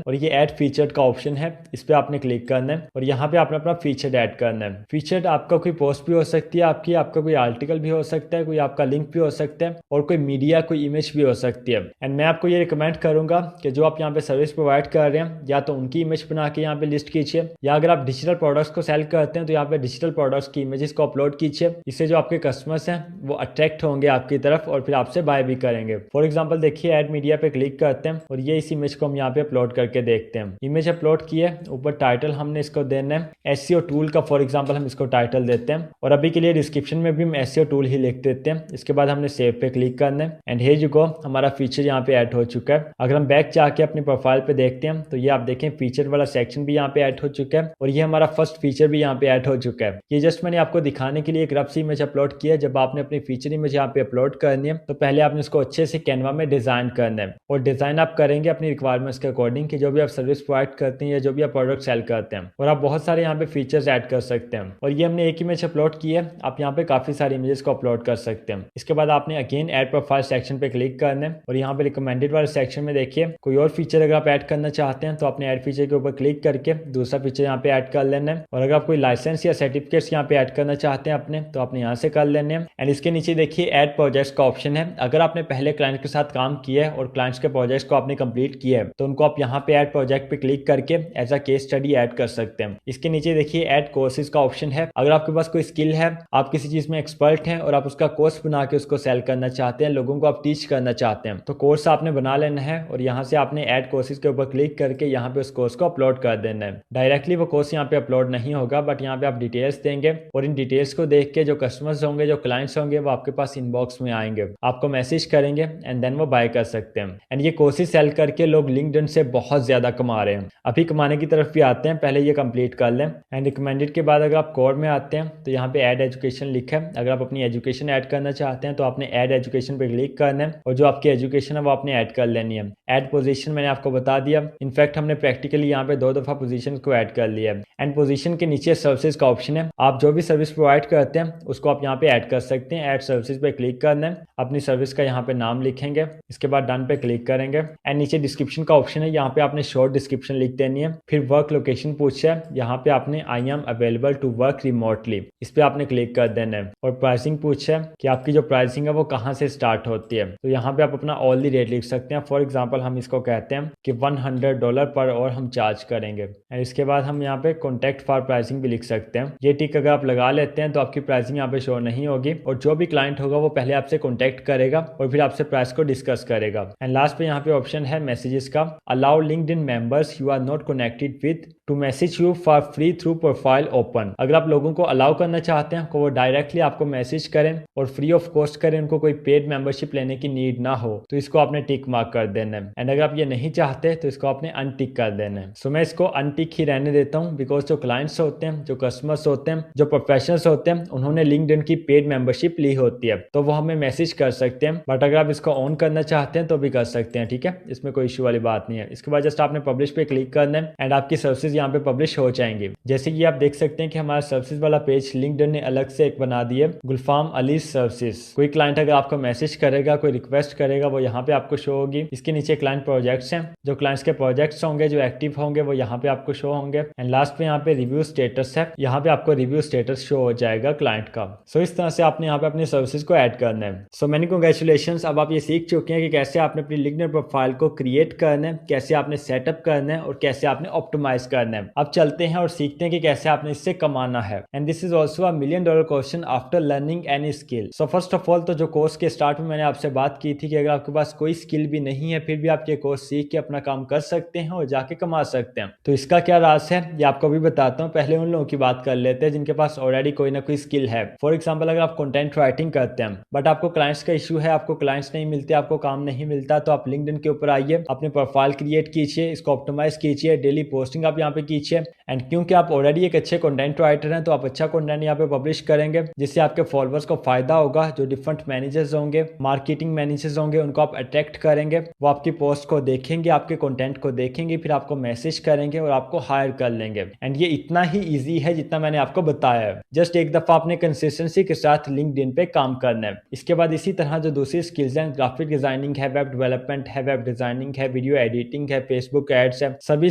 और ये ऐड फीचर्ड का ऑप्शन है, इस पे आपने क्लिक करना है, और यहाँ पे आपने अपना फीचर्ड ऐड करना है। फीचर्ड आपका कोई पोस्ट भी हो सकती है, आपका कोई आर्टिकल भी हो सकता है, कोई आपका लिंक भी हो सकता है, और कोई मीडिया, कोई इमेज भी हो सकती है। एंड मैं आपको ये रिकमेंड करूंगा कि जो आप यहाँ पे सर्विस प्रोवाइड कर रहे हैं, या तो उनकी इमेज बना के यहाँ पे लिस्ट कीजिए, या अगर आप डिजिटल प्रोडक्ट्स को सेल करते हैं तो यहाँ पे डिजिटल प्रोडक्ट्स की इमेजेस को अपलोड कीजिए। इससे जो आपके कस्टमर्स हैं वो अट्रैक्ट होंगे आपकी तरफ और फिर आपसे बाय भी करेंगे। फॉर एग्जाम्पल देखिए ऐड मीडिया पे क्लिक करते हैं और ये इस इमेज को हम यहाँ पे अपलोड करके देखते हैं। इमेज अपलोड की है, ऊपर टाइटल हमने इसको देना है एसईओ टूल का, फॉर एग्जाम्पल हम इसको टाइटल देते हैं, और अभी के लिए डिस्क्रिप्शन में भी हम एसईओ टूल ही लिख देते हैं। इसके बाद हमने सेव पे क्लिक करना है एंड हियर यू गो, हमारा फीचर यहाँ पे ऐड हो चुका है। अगर हम बैक जाके अपनी प्रोफाइल पे देखते हैं तो ये आप देखें फीचर वाला सेक्शन भी यहाँ पे ऐड हो चुका है, और ये हमारा फर्स्ट फीचर भी यहाँ पे ऐड हो चुका है। ये जस्ट मैंने आपको दिखाने के लिए एक रफ सी इमेज अपलोड किया है। जब आपने अपनी फीचर इमेज यहाँ पे अपलोड करनी है तो पहले आपने इसको अच्छे से कैनवा में डिजाइन करना है, और डिजाइन आप करेंगे अपनी रिक्वायरमेंट्स के अकॉर्डिंग कि जो भी आप सर्विस प्रोवाइड करते हैं या जो भी आप प्रोडक्ट सेल करते हैं, और आप बहुत सारे यहाँ पे फीचर्स ऐड कर सकते हैं। और ये हमने एक इमेज अपलोड की है, आप यहाँ पे काफी सारी इमेजेस को अपलोड कर सकते हैं। इसके बाद आपने अगेन ऐड प्रोफाइल सेक्शन पे क्लिक करना है, और यहाँ पे रिकमेंडेड वाले सेक्शन में देखिए कोई और फीचर अगर आप ऐड करना चाहते हैं तो आपने ऐड फीचर के ऊपर क्लिक करके दूसरा फीचर यहाँ पे ऐड कर लेना है, और अगर आप कोई लाइसेंस या सर्टिफिकेट्स यहाँ पे ऐड करना चाहते हैं अपने तो आपने यहाँ से कर लेने हैं। एंड इसके नीचे देखिए ऐड प्रोजेक्ट्स का ऑप्शन है। अगर आपने पहले क्लाइंट के साथ काम किया है और क्लाइंट्स के प्रोजेक्ट्स को आपने कंप्लीट किया है तो उनको आप यहाँ पे ऐड प्रोजेक्ट पे क्लिक करके as a case study add कर सकते हैं। इसके नीचे देखिए ऐड कोर्सेज का ऑप्शन है। अगर आपके पास कोई स्किल है, आप किसी चीज में एक्सपर्ट हैं और आप उसका कोर्स बना के उसको सेल करना चाहते हैं, लोगों को आप टीच करना चाहते हैं, तो कोर्स आपने बना लेना है और यहाँ से आपने ऐड कोर्सेज के ऊपर क्लिक करके यहाँ पे उस कोर्स को अपलोड कर देना है। डायरेक्टली वो कोर्स यहाँ पे अपलोड नहीं होगा, बट यहाँ पे आप डिटेल्स देंगे और इन डिटेल्स को देख के जो कस्टमर्स होंगे, जो क्लाइंट्स होंगे, वो आपके पास इनबॉक्स में आएंगे, आपको मैसेज करेंगे एंड देन वो बाय कर सकते हैं। एंड ये कोर्सेज सेल करके लोग लिंक्डइन से बहुत ज्यादा कमा रहे हैं। अभी कमाने की तरफ भी आते हैं, पहले ये कंप्लीट कर लें। एंड रिकमेंडेड के बाद अगर आप कोर में आते हैं तो यहाँ पे ऐड एजुकेशन लिखा है। अगर आप अपनी एजुकेशन ऐड करना चाहते हैं तो आपने ऐड एजुकेशन पे क्लिक करना है और जो आपकी एजुकेशन है वो आपने ऐड कर लेनी है। ऐड पोजीशन मैंने आपको बता दिया, इनफैक्ट हमने प्रैक्टिकली यहाँ पे 2 दफा पोजीशन को ऐड कर लिया है। एंड पोजीशन के नीचे सर्विसेज का ऑप्शन है, आप जो भी सर्विस प्रोवाइड करते हैं उसको आप यहाँ पे ऐड कर सकते हैं। ऐड सर्विसेज पे क्लिक करना है, अपनी सर्विस का यहाँ पे नाम लिखेंगे, इसके बाद डन पे क्लिक करेंगे। एंड नीचे डिस्क्रिप्शन का ऑप्शन है, यहाँ पे आपने शॉर्ट डिस्क्रिप्शन लिख देनी है। फिर वर्क लोकेशन पूछा है, यहाँ पे आपने I am available to work remotely, इस पे आपने क्लिक कर देना है। और प्राइसिंग पूछा है कि आपकी जो प्राइसिंग है वो कहाँ से स्टार्ट होती है, तो यहाँ पे आप अपना ऑनली रेट लिख सकते हैं। फॉर एग्जाम्पल हम इसको कहते हैं कि $100 पर आवर हम चार्ज करेंगे। एंड इसके बाद हम यहाँ पे कॉन्टैक्ट फॉर प्राइसिंग भी लिख सकते हैं। ये टिक अगर आप लगा लेते हैं तो आपकी प्राइसिंग यहाँ पे शो नहीं होगी, और जो भी क्लाइंट होगा वो पहले आपसे आपसे कॉन्टेक्ट करेगा और फिर आपसे प्राइस को डिस्कस करेगा। एंड लास्ट पे यहाँ पे ऑप्शन है मैसेजेस का, allow LinkedIn members you are not connected with to message you for free through profile open. अगर आप लोगों को अलाउ करना चाहते हैं कि वो डायरेक्टली आपको मैसेज करें और फ्री ऑफ कॉस्ट करें, उनको कोई पेड मेंबरशिप लेने की नीड ना हो, तो इसको आपने टिक मार्क कर देना है। एंड अगर आप ये नहीं चाहते तो इसको आपने अनटिक कर देना है। सो मैं इसको अनटिक ही रहने देता हूँ, बिकॉज जो क्लाइंट्स होते हैं, जो कस्टमर्स होते हैं, जो प्रोफेशनल्स होते हैं, उन्होंने लिंक्डइन की पेड मेंबरशिप ली होती है, तो वो हमें मैसेज कर सकते हैं। बट अगर आप इसको ऑन करना चाहते हैं तो भी कर सकते हैं, ठीक है, इसमें कोई इशू वाली बात नहीं है। इसके बाद जस्ट आपने पब्लिश पे क्लिक करना है एंड आपकी सर्विसेज यहाँ पे पब्लिश हो जाएंगे। जैसे कि आप देख सकते हैं कि हमारा सर्विसेज वाला पेज लिंक्डइन ने अलग से एक बना दिया, गुलफाम अली सर्विसेज। कोई क्लाइंट अगर आपको मैसेज करेगा, कोई रिक्वेस्ट करेगा, वो यहाँ पे आपको शो होगी। इसके नीचे क्लाइंट प्रोजेक्ट्स हैं, जो क्लाइंट्स के प्रोजेक्ट्स होंगे, जो एक्टिव होंगे, वो यहाँ पे आपको शो होंगे। एंड लास्ट में यहाँ पे रिव्यू स्टेटस है, यहाँ पे आपको रिव्यू स्टेटस शो हो जाएगा क्लाइंट का। सो इस तरह से आपने यहाँ पे अपनी सर्विसेज को ऐड करना है। सो मैनी कांग्रेचुलेशंस, अब आप ये सीख चुके हैं कि कैसे आपने अपनी लिंक्डइन प्रोफाइल को क्रिएट करना है, कैसे आपने सेटअप करना है और कैसे आपने ऑप्टिमाइज करना है। अब चलते हैं और सीखते हैं कि कैसे आपने इससे कमाना है। And this is also a $1 million question after learning any skill. So first of all, तो जो कोर्स के स्टार्ट में मैंने आपसे बात की थी कि अगर आपके पास कोई स्किल भी नहीं है, फिर भी आप ये कोर्स सीख के अपना काम कर सकते हैं और जाके कमा सकते हैं। तो इसका क्या राज है ये आपको भी बताता हूँ। पहले उन लोगों की बात कर लेते हैं जिनके पास ऑलरेडी कोई ना कोई स्किल है। फॉर एग्जाम्पल, अगर आप कंटेंट राइटिंग करते हैं बट आपको क्लाइंट्स का इशू है, आपको क्लाइंट्स नहीं मिलते, आपको काम नहीं मिलता, तो आप लिंक्डइन के ऊपर आइए, अपने प्रोफाइल क्रिएट कीजिए, इसको ऑप्टिमाइज कीजिए, डेली पोस्टिंग आप यहाँ पे कीजिए। एंड क्योंकि आप ऑलरेडी एक अच्छे कंटेंट राइटर हैं, तो आप अच्छा कंटेंट यहाँ पे पब्लिश करेंगे, जिससे आपके फॉलोअर्स को फायदा होगा। जो डिफरेंट मैनेजर्स होंगे, मार्केटिंग मैनेजर्स होंगे, उनको आप अट्रैक्ट करेंगे, वो आपकी पोस्ट को देखेंगे, आपके कंटेंट को देखेंगे, फिर आपको मैसेज करेंगे और आपको हायर कर लेंगे। एंड ये इतना ही ईजी है जितना मैंने आपको बताया है। जस्ट एक दफा आपने कंसिस्टेंसी के साथ लिंक्डइन पे काम करना है। इसके बाद इसी तरह जो दूसरी स्किल्स हैं, ग्राफिक डिजाइनिंग है, वेब डेवलपमेंट है, वेब डिजाइनिंग है, वीडियो एडिटिंग है, फेसबुक एड्स है, सभी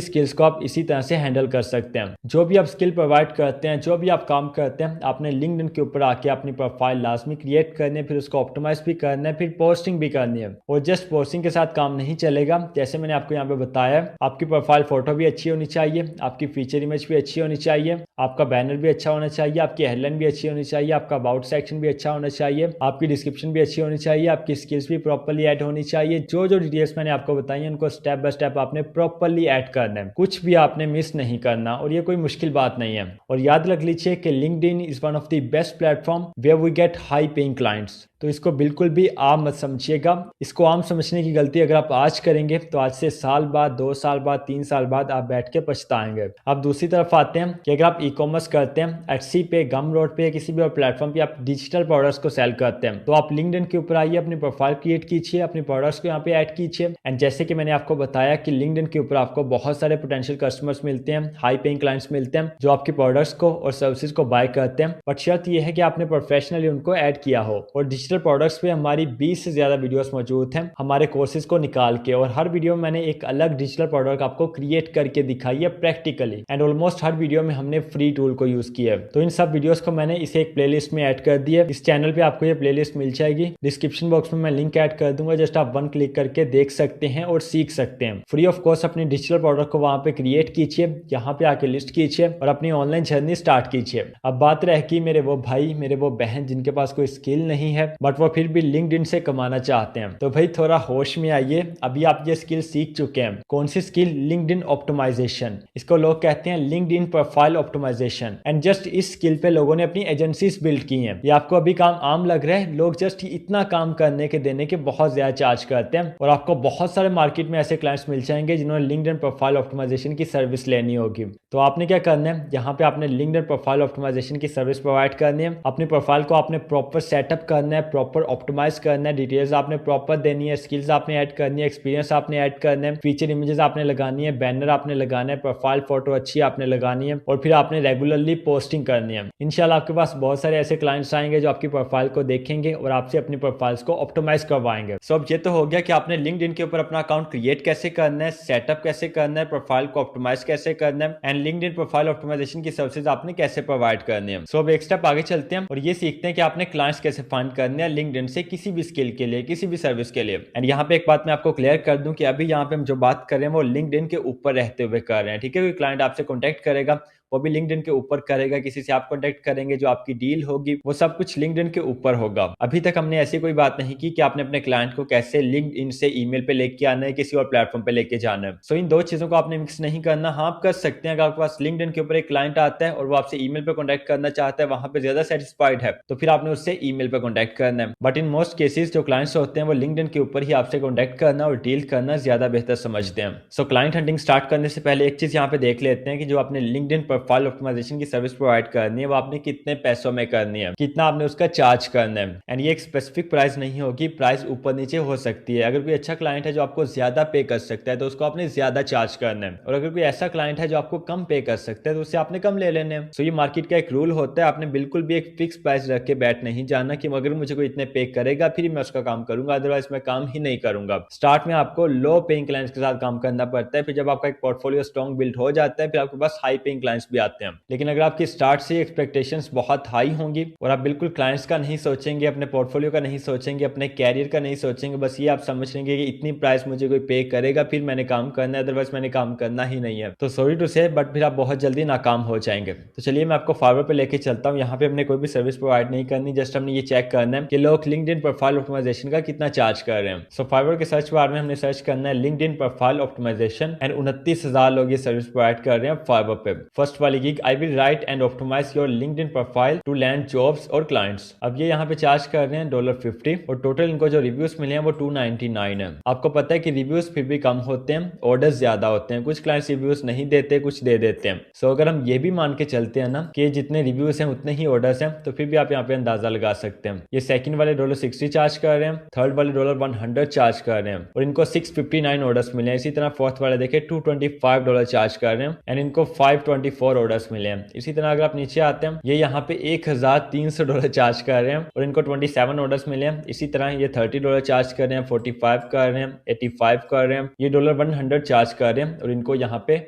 स्किल्स को आप इसी तरह से हैंडल कर सकते हैं। जो भी आप स्किल प्रोवाइड करते हैं, जो भी आप काम करते हैं, आपने लिंक्डइन के ऊपर आके अपनी प्रोफाइल लाजमी क्रिएट करनी है, फिर उसको ऑप्टिमाइज भी करना है, फिर पोस्टिंग भी करनी है। और जस्ट पोस्टिंग के साथ काम नहीं चलेगा, जैसे मैंने आपको यहाँ पे बताया, आपकी प्रोफाइल फोटो भी अच्छी होनी चाहिए, आपकी फीचर इमेज भी अच्छी होनी चाहिए, आपका बैनर भी अच्छा होना चाहिए, आपकी हेडलाइन भी अच्छी होनी चाहिए, आपका अबाउट सेक्शन भी अच्छा होना चाहिए, आपकी डिस्क्रिप्शन भी अच्छी होनी चाहिए, आपकी स्किल्स भी प्रॉपर्ली ऐड होनी चाहिए। जो जो डिटेल्स मैंने आपको बताई है, उनको स्टेप बाय स्टेप आपने प्रॉपर्ली ऐड करना है, कुछ भी आपने मिस नहीं करना। और ये कोई मुश्किल बात नहीं है। और याद रख लीजिए कि LinkedIn is one of the best platform where we get high paying clients. तो इसको बिल्कुल भी आम मत समझिएगा। इसको आम समझने की गलती अगर आप आज करेंगे, तो आज से साल बाद, 2 साल बाद, 3 साल बाद आप बैठ के पछताएंगे। अब दूसरी तरफ आते हैं कि अगर आप ई कॉमर्स करते हैं, एटसी पे, गमरोड पे, किसी भी और प्लेटफॉर्म पे आप डिजिटल प्रोडक्ट्स को सेल करते हैं, तो आप लिंक्डइन के ऊपर आइए, अपनी प्रोफाइल क्रिएट कीजिए, अपने प्रोडक्ट्स को यहाँ पे ऐड कीजिए। एंड जैसे कि मैंने आपको बताया कि लिंक्डइन के ऊपर आपको बहुत सारे पोटेंशियल कस्टमर्स मिलते हैं, हाई पेइंग क्लाइंट्स मिलते हैं, जो आपके प्रोडक्ट्स को और सर्विसेज को बाय करते हैं। बट शर्त यह है कि आपने प्रोफेशनली उनको ऐड किया हो। और डिजिटल प्रोडक्ट्स पे हमारी 20 से ज्यादा वीडियोस मौजूद हैं हमारे कोर्सेज को निकाल के, और हर वीडियो में मैंने एक अलग डिजिटल प्रोडक्ट आपको क्रिएट करके दिखाई है practically. And almost her video में हमने फ्री टूल को यूज किया है। तो इन सब वीडियोस को मैंने इसे एक प्लेलिस्ट में ऐड कर दिया है। इस चैनल पे आपको ये प्लेलिस्ट मिल जाएगी, डिस्क्रिप्शन बॉक्स में मैं लिंक ऐड कर दूंगा, जस्ट आप 1 क्लिक करके देख सकते हैं और सीख सकते हैं। फ्री ऑफ कॉस्ट अपनी डिजिटल प्रोडक्ट को वहां पे क्रिएट कीजिए, यहाँ पे आके लिस्ट कीजिए और अपनी ऑनलाइन जर्नी स्टार्ट कीजिए। अब बात रह की मेरे वो भाई, मेरे वो बहन जिनके पास कोई स्किल नहीं है, बट वो फिर भी लिंक्डइन से कमाना चाहते हैं, तो भाई थोड़ा होश में आइए। अभी आप ये स्किल सीख चुके हैं। कौन सी स्किल? LinkedIn optimisation. इसको लोग कहते हैं LinkedIn profile optimisation. And just इस स्किल पे लोगों ने अपनी एजेंसीज बिल्ड की हैं। ये आपको अभी काम आम लग रहा है, लोग जस्ट इतना काम करने के देने के बहुत ज्यादा चार्ज करते हैं, और आपको बहुत सारे मार्केट में ऐसे क्लाइंट्स मिल जाएंगे जिन्होंने लिंक्डइन प्रोफाइल ऑप्टिमाइजेशन की सर्विस लेनी होगी। तो आपने क्या करना है, यहाँ पे आपने लिंक्डइन प्रोफाइल ऑप्टिमाइजेशन की सर्विस प्रोवाइड करनी है। अपनी प्रोफाइल को आपने प्रॉपर सेटअप करना है, प्रॉपर ऑप्टिमाइज करना है, डिटेल्स आपने प्रॉपर देनी है, स्किल्स आपने ऐड करनी है, एक्सपीरियंस आपने ऐड करना है, फीचर इमेजेस आपने लगानी है, बैनर आपने लगाना है, प्रोफाइल फोटो अच्छी आपने लगानी है, और फिर आपने रेगुलरली पोस्टिंग करनी है। इंशाल्लाह आपके पास बहुत सारे ऐसे क्लाइंट्स आएंगे जो आपकी प्रोफाइल को देखेंगे और आपसे अपनी प्रोफाइल्स को ऑप्टिमाइज करवाएंगे। सो अब ये तो हो गया कि आपने लिंक्डइन के ऊपर अपना अकाउंट क्रिएट कैसे करना है, सेटअप कैसे करना है, प्रोफाइल को ऑप्टिमाइज कैसे करना है, एंड लिंक्डइन प्रोफाइल ऑप्टिमाइजेशन की सर्विसेज आपने कैसे प्रोवाइड करनी है। सो अब एक स्टेप आगे चलते हैं और ये सीखते हैं कि आपने क्लाइंट्स कैसे फाइंड करने हैं लिंक्डइन से, किसी भी स्किल के लिए, किसी भी सर्विस के लिए। एंड यहाँ पे एक बात मैं आपको क्लियर कर दूं कि अभी यहाँ पे हम जो बात कर रहे हैं वो लिंक्डइन के ऊपर रहते हुए कर रहे हैं, ठीक है। कोई क्लाइंट आपसे कॉन्टेक्ट करेगा, वो भी लिंक्डइन के ऊपर करेगा, किसी से आप कॉन्टेक्ट करेंगे, जो आपकी डील होगी वो सब कुछ लिंक्डइन के ऊपर होगा। अभी तक हमने ऐसी कोई बात नहीं की कि आपने अपने क्लाइंट को कैसे लिंक्डइन से ईमेल पे लेके आना है, किसी और प्लेटफॉर्म पे लेके जाना है। सो इन दो चीजों को आपने मिक्स नहीं करना। हाँ, आप कर सकते हैं, अगर आपके पास लिंक्डइन के ऊपर एक क्लाइंट आता है और वो आपसे ईमेल पे कॉन्टेक्ट करना चाहता है, वहां पे ज्यादा सेटिस्फाइड है, तो फिर आपने उससे ईमेल पे कॉन्टेक्ट करना है। बट इन मोस्ट केसेस जो क्लाइंट्स होते हैं वो लिंक्डइन के ऊपर ही आपसे कॉन्टेक्ट करना और डील करना ज्यादा बेहतर समझते हैं। सो क्लाइंट हंटिंग स्टार्ट करने से पहले एक चीज यहाँ पे देख लेते हैं कि जो आपने लिंक्डइन प्रोफाइल ऑप्टिमाइजेशन की सर्विस प्रोवाइड करनी है वो आपने कितने पैसों में करनी है, कितना आपने उसका चार्ज करना है। एंड ये एक स्पेसिफिक प्राइस नहीं होगी, प्राइस ऊपर नीचे हो सकती है। अगर कोई अच्छा क्लाइंट है जो आपको ज्यादा पे कर सकता है तो उसको आपने ज्यादा चार्ज करना है, और अगर कोई ऐसा क्लाइंट है जो आपको कम पे कर सकता है तो उससे आपने कम ले लेने हैं। सो ये मार्केट का एक रूल होता है, आपने बिल्कुल भी एक फिक्स प्राइस रख के बैठ नहीं जाना कि अगर मुझे कोई इतने पे करेगा फिर मैं उसका काम करूंगा, अदरवाइज मैं काम ही नहीं करूंगा। स्टार्ट में आपको लो पेइंग क्लाइंट्स के साथ काम करना पड़ता है, फिर जब आपका एक पोर्टफोलियो स्ट्रॉन्ग बिल्ड हो जाता है फिर आपके पास हाई पेइंग क्लाइंट्स भी आते हैं। लेकिन अगर आपकी स्टार्ट से एक्सपेक्टेशंस बहुत हाई होंगी और आप बिल्कुल क्लाइंट्स का नहीं सोचेंगे, अपने पोर्टफोलियो का नहीं सोचेंगे, अपने कैरियर का नहीं सोचेंगे, बस ये आप समझ लेंगे कि इतनी प्राइस मुझे कोई पे करेगा फिर मैंने काम करना है, अदरवाइज मैंने काम करना ही नहीं है, तो सॉरी टू से बट फिर आप बहुत जल्दी नाकाम हो जाएंगे। तो चलिए मैं आपको फॉरवर्ड पे लेके चलता हूँ। यहाँ पे हमने कोई भी सर्विस प्रोवाइड नहीं करनी, जस्ट हमने ये चेक करना है कि लोग लिंक्डइन प्रोफाइल ऑप्टिमाइजेशन का कितना चार्ज कर रहे हैं। सो फॉरवर्ड के सर्च बार में हमने सर्च करना है लिंक्डइन प्रोफाइल ऑप्टिमाइजेशन, एंड 29,000 लोग ये सर्विस प्रोवाइड कर रहे हैं फॉरवर्ड पे। फर्स्ट वाली gig, I will write and optimise your LinkedIn profile to land jobs और क्लाइंट्स। अब ये यहाँ पे चार्ज कर रहे हैं $50 और टोटल इनको जो रिव्यूज मिले हैं वो 299 है। आपको पता है कि रिव्यूज फिर भी कम होते हैं, ऑर्डर्स ज्यादा होते हैं, कुछ क्लाइंट्स रिव्यूज नहीं देते, कुछ दे देते हैं। सो अगर हम ये भी मान के चलते हैं ना कि जितने रिव्यूज हैं उतने ही ऑर्डर्स हैं, तो फिर भी आप यहाँ पे अंदाजा लगा सकते हैं। ये सेकंड वाले $60 चार्ज कर रहे हैं, थर्ड वाले $100 चार्ज कर रहे हैं और इनको 659 ऑर्डर्स मिले हैं। इसी तरह फोर्थ वाले देखे $225 चार्ज कर रहे हैं एंड इनको 524 ऑर्डर्स मिले हैं। इसी तरह अगर आप नीचे आते हैं, ये यहाँ पे $1,300 चार्ज कर रहे हैं और इनको 27 ऑर्डर्स मिले हैं। इसी तरह ये $30 चार्ज कर रहे हैं, 45 कर रहे हैं, 85 कर रहे हैं, ये $100 चार्ज कर रहे हैं और इनको यहाँ पे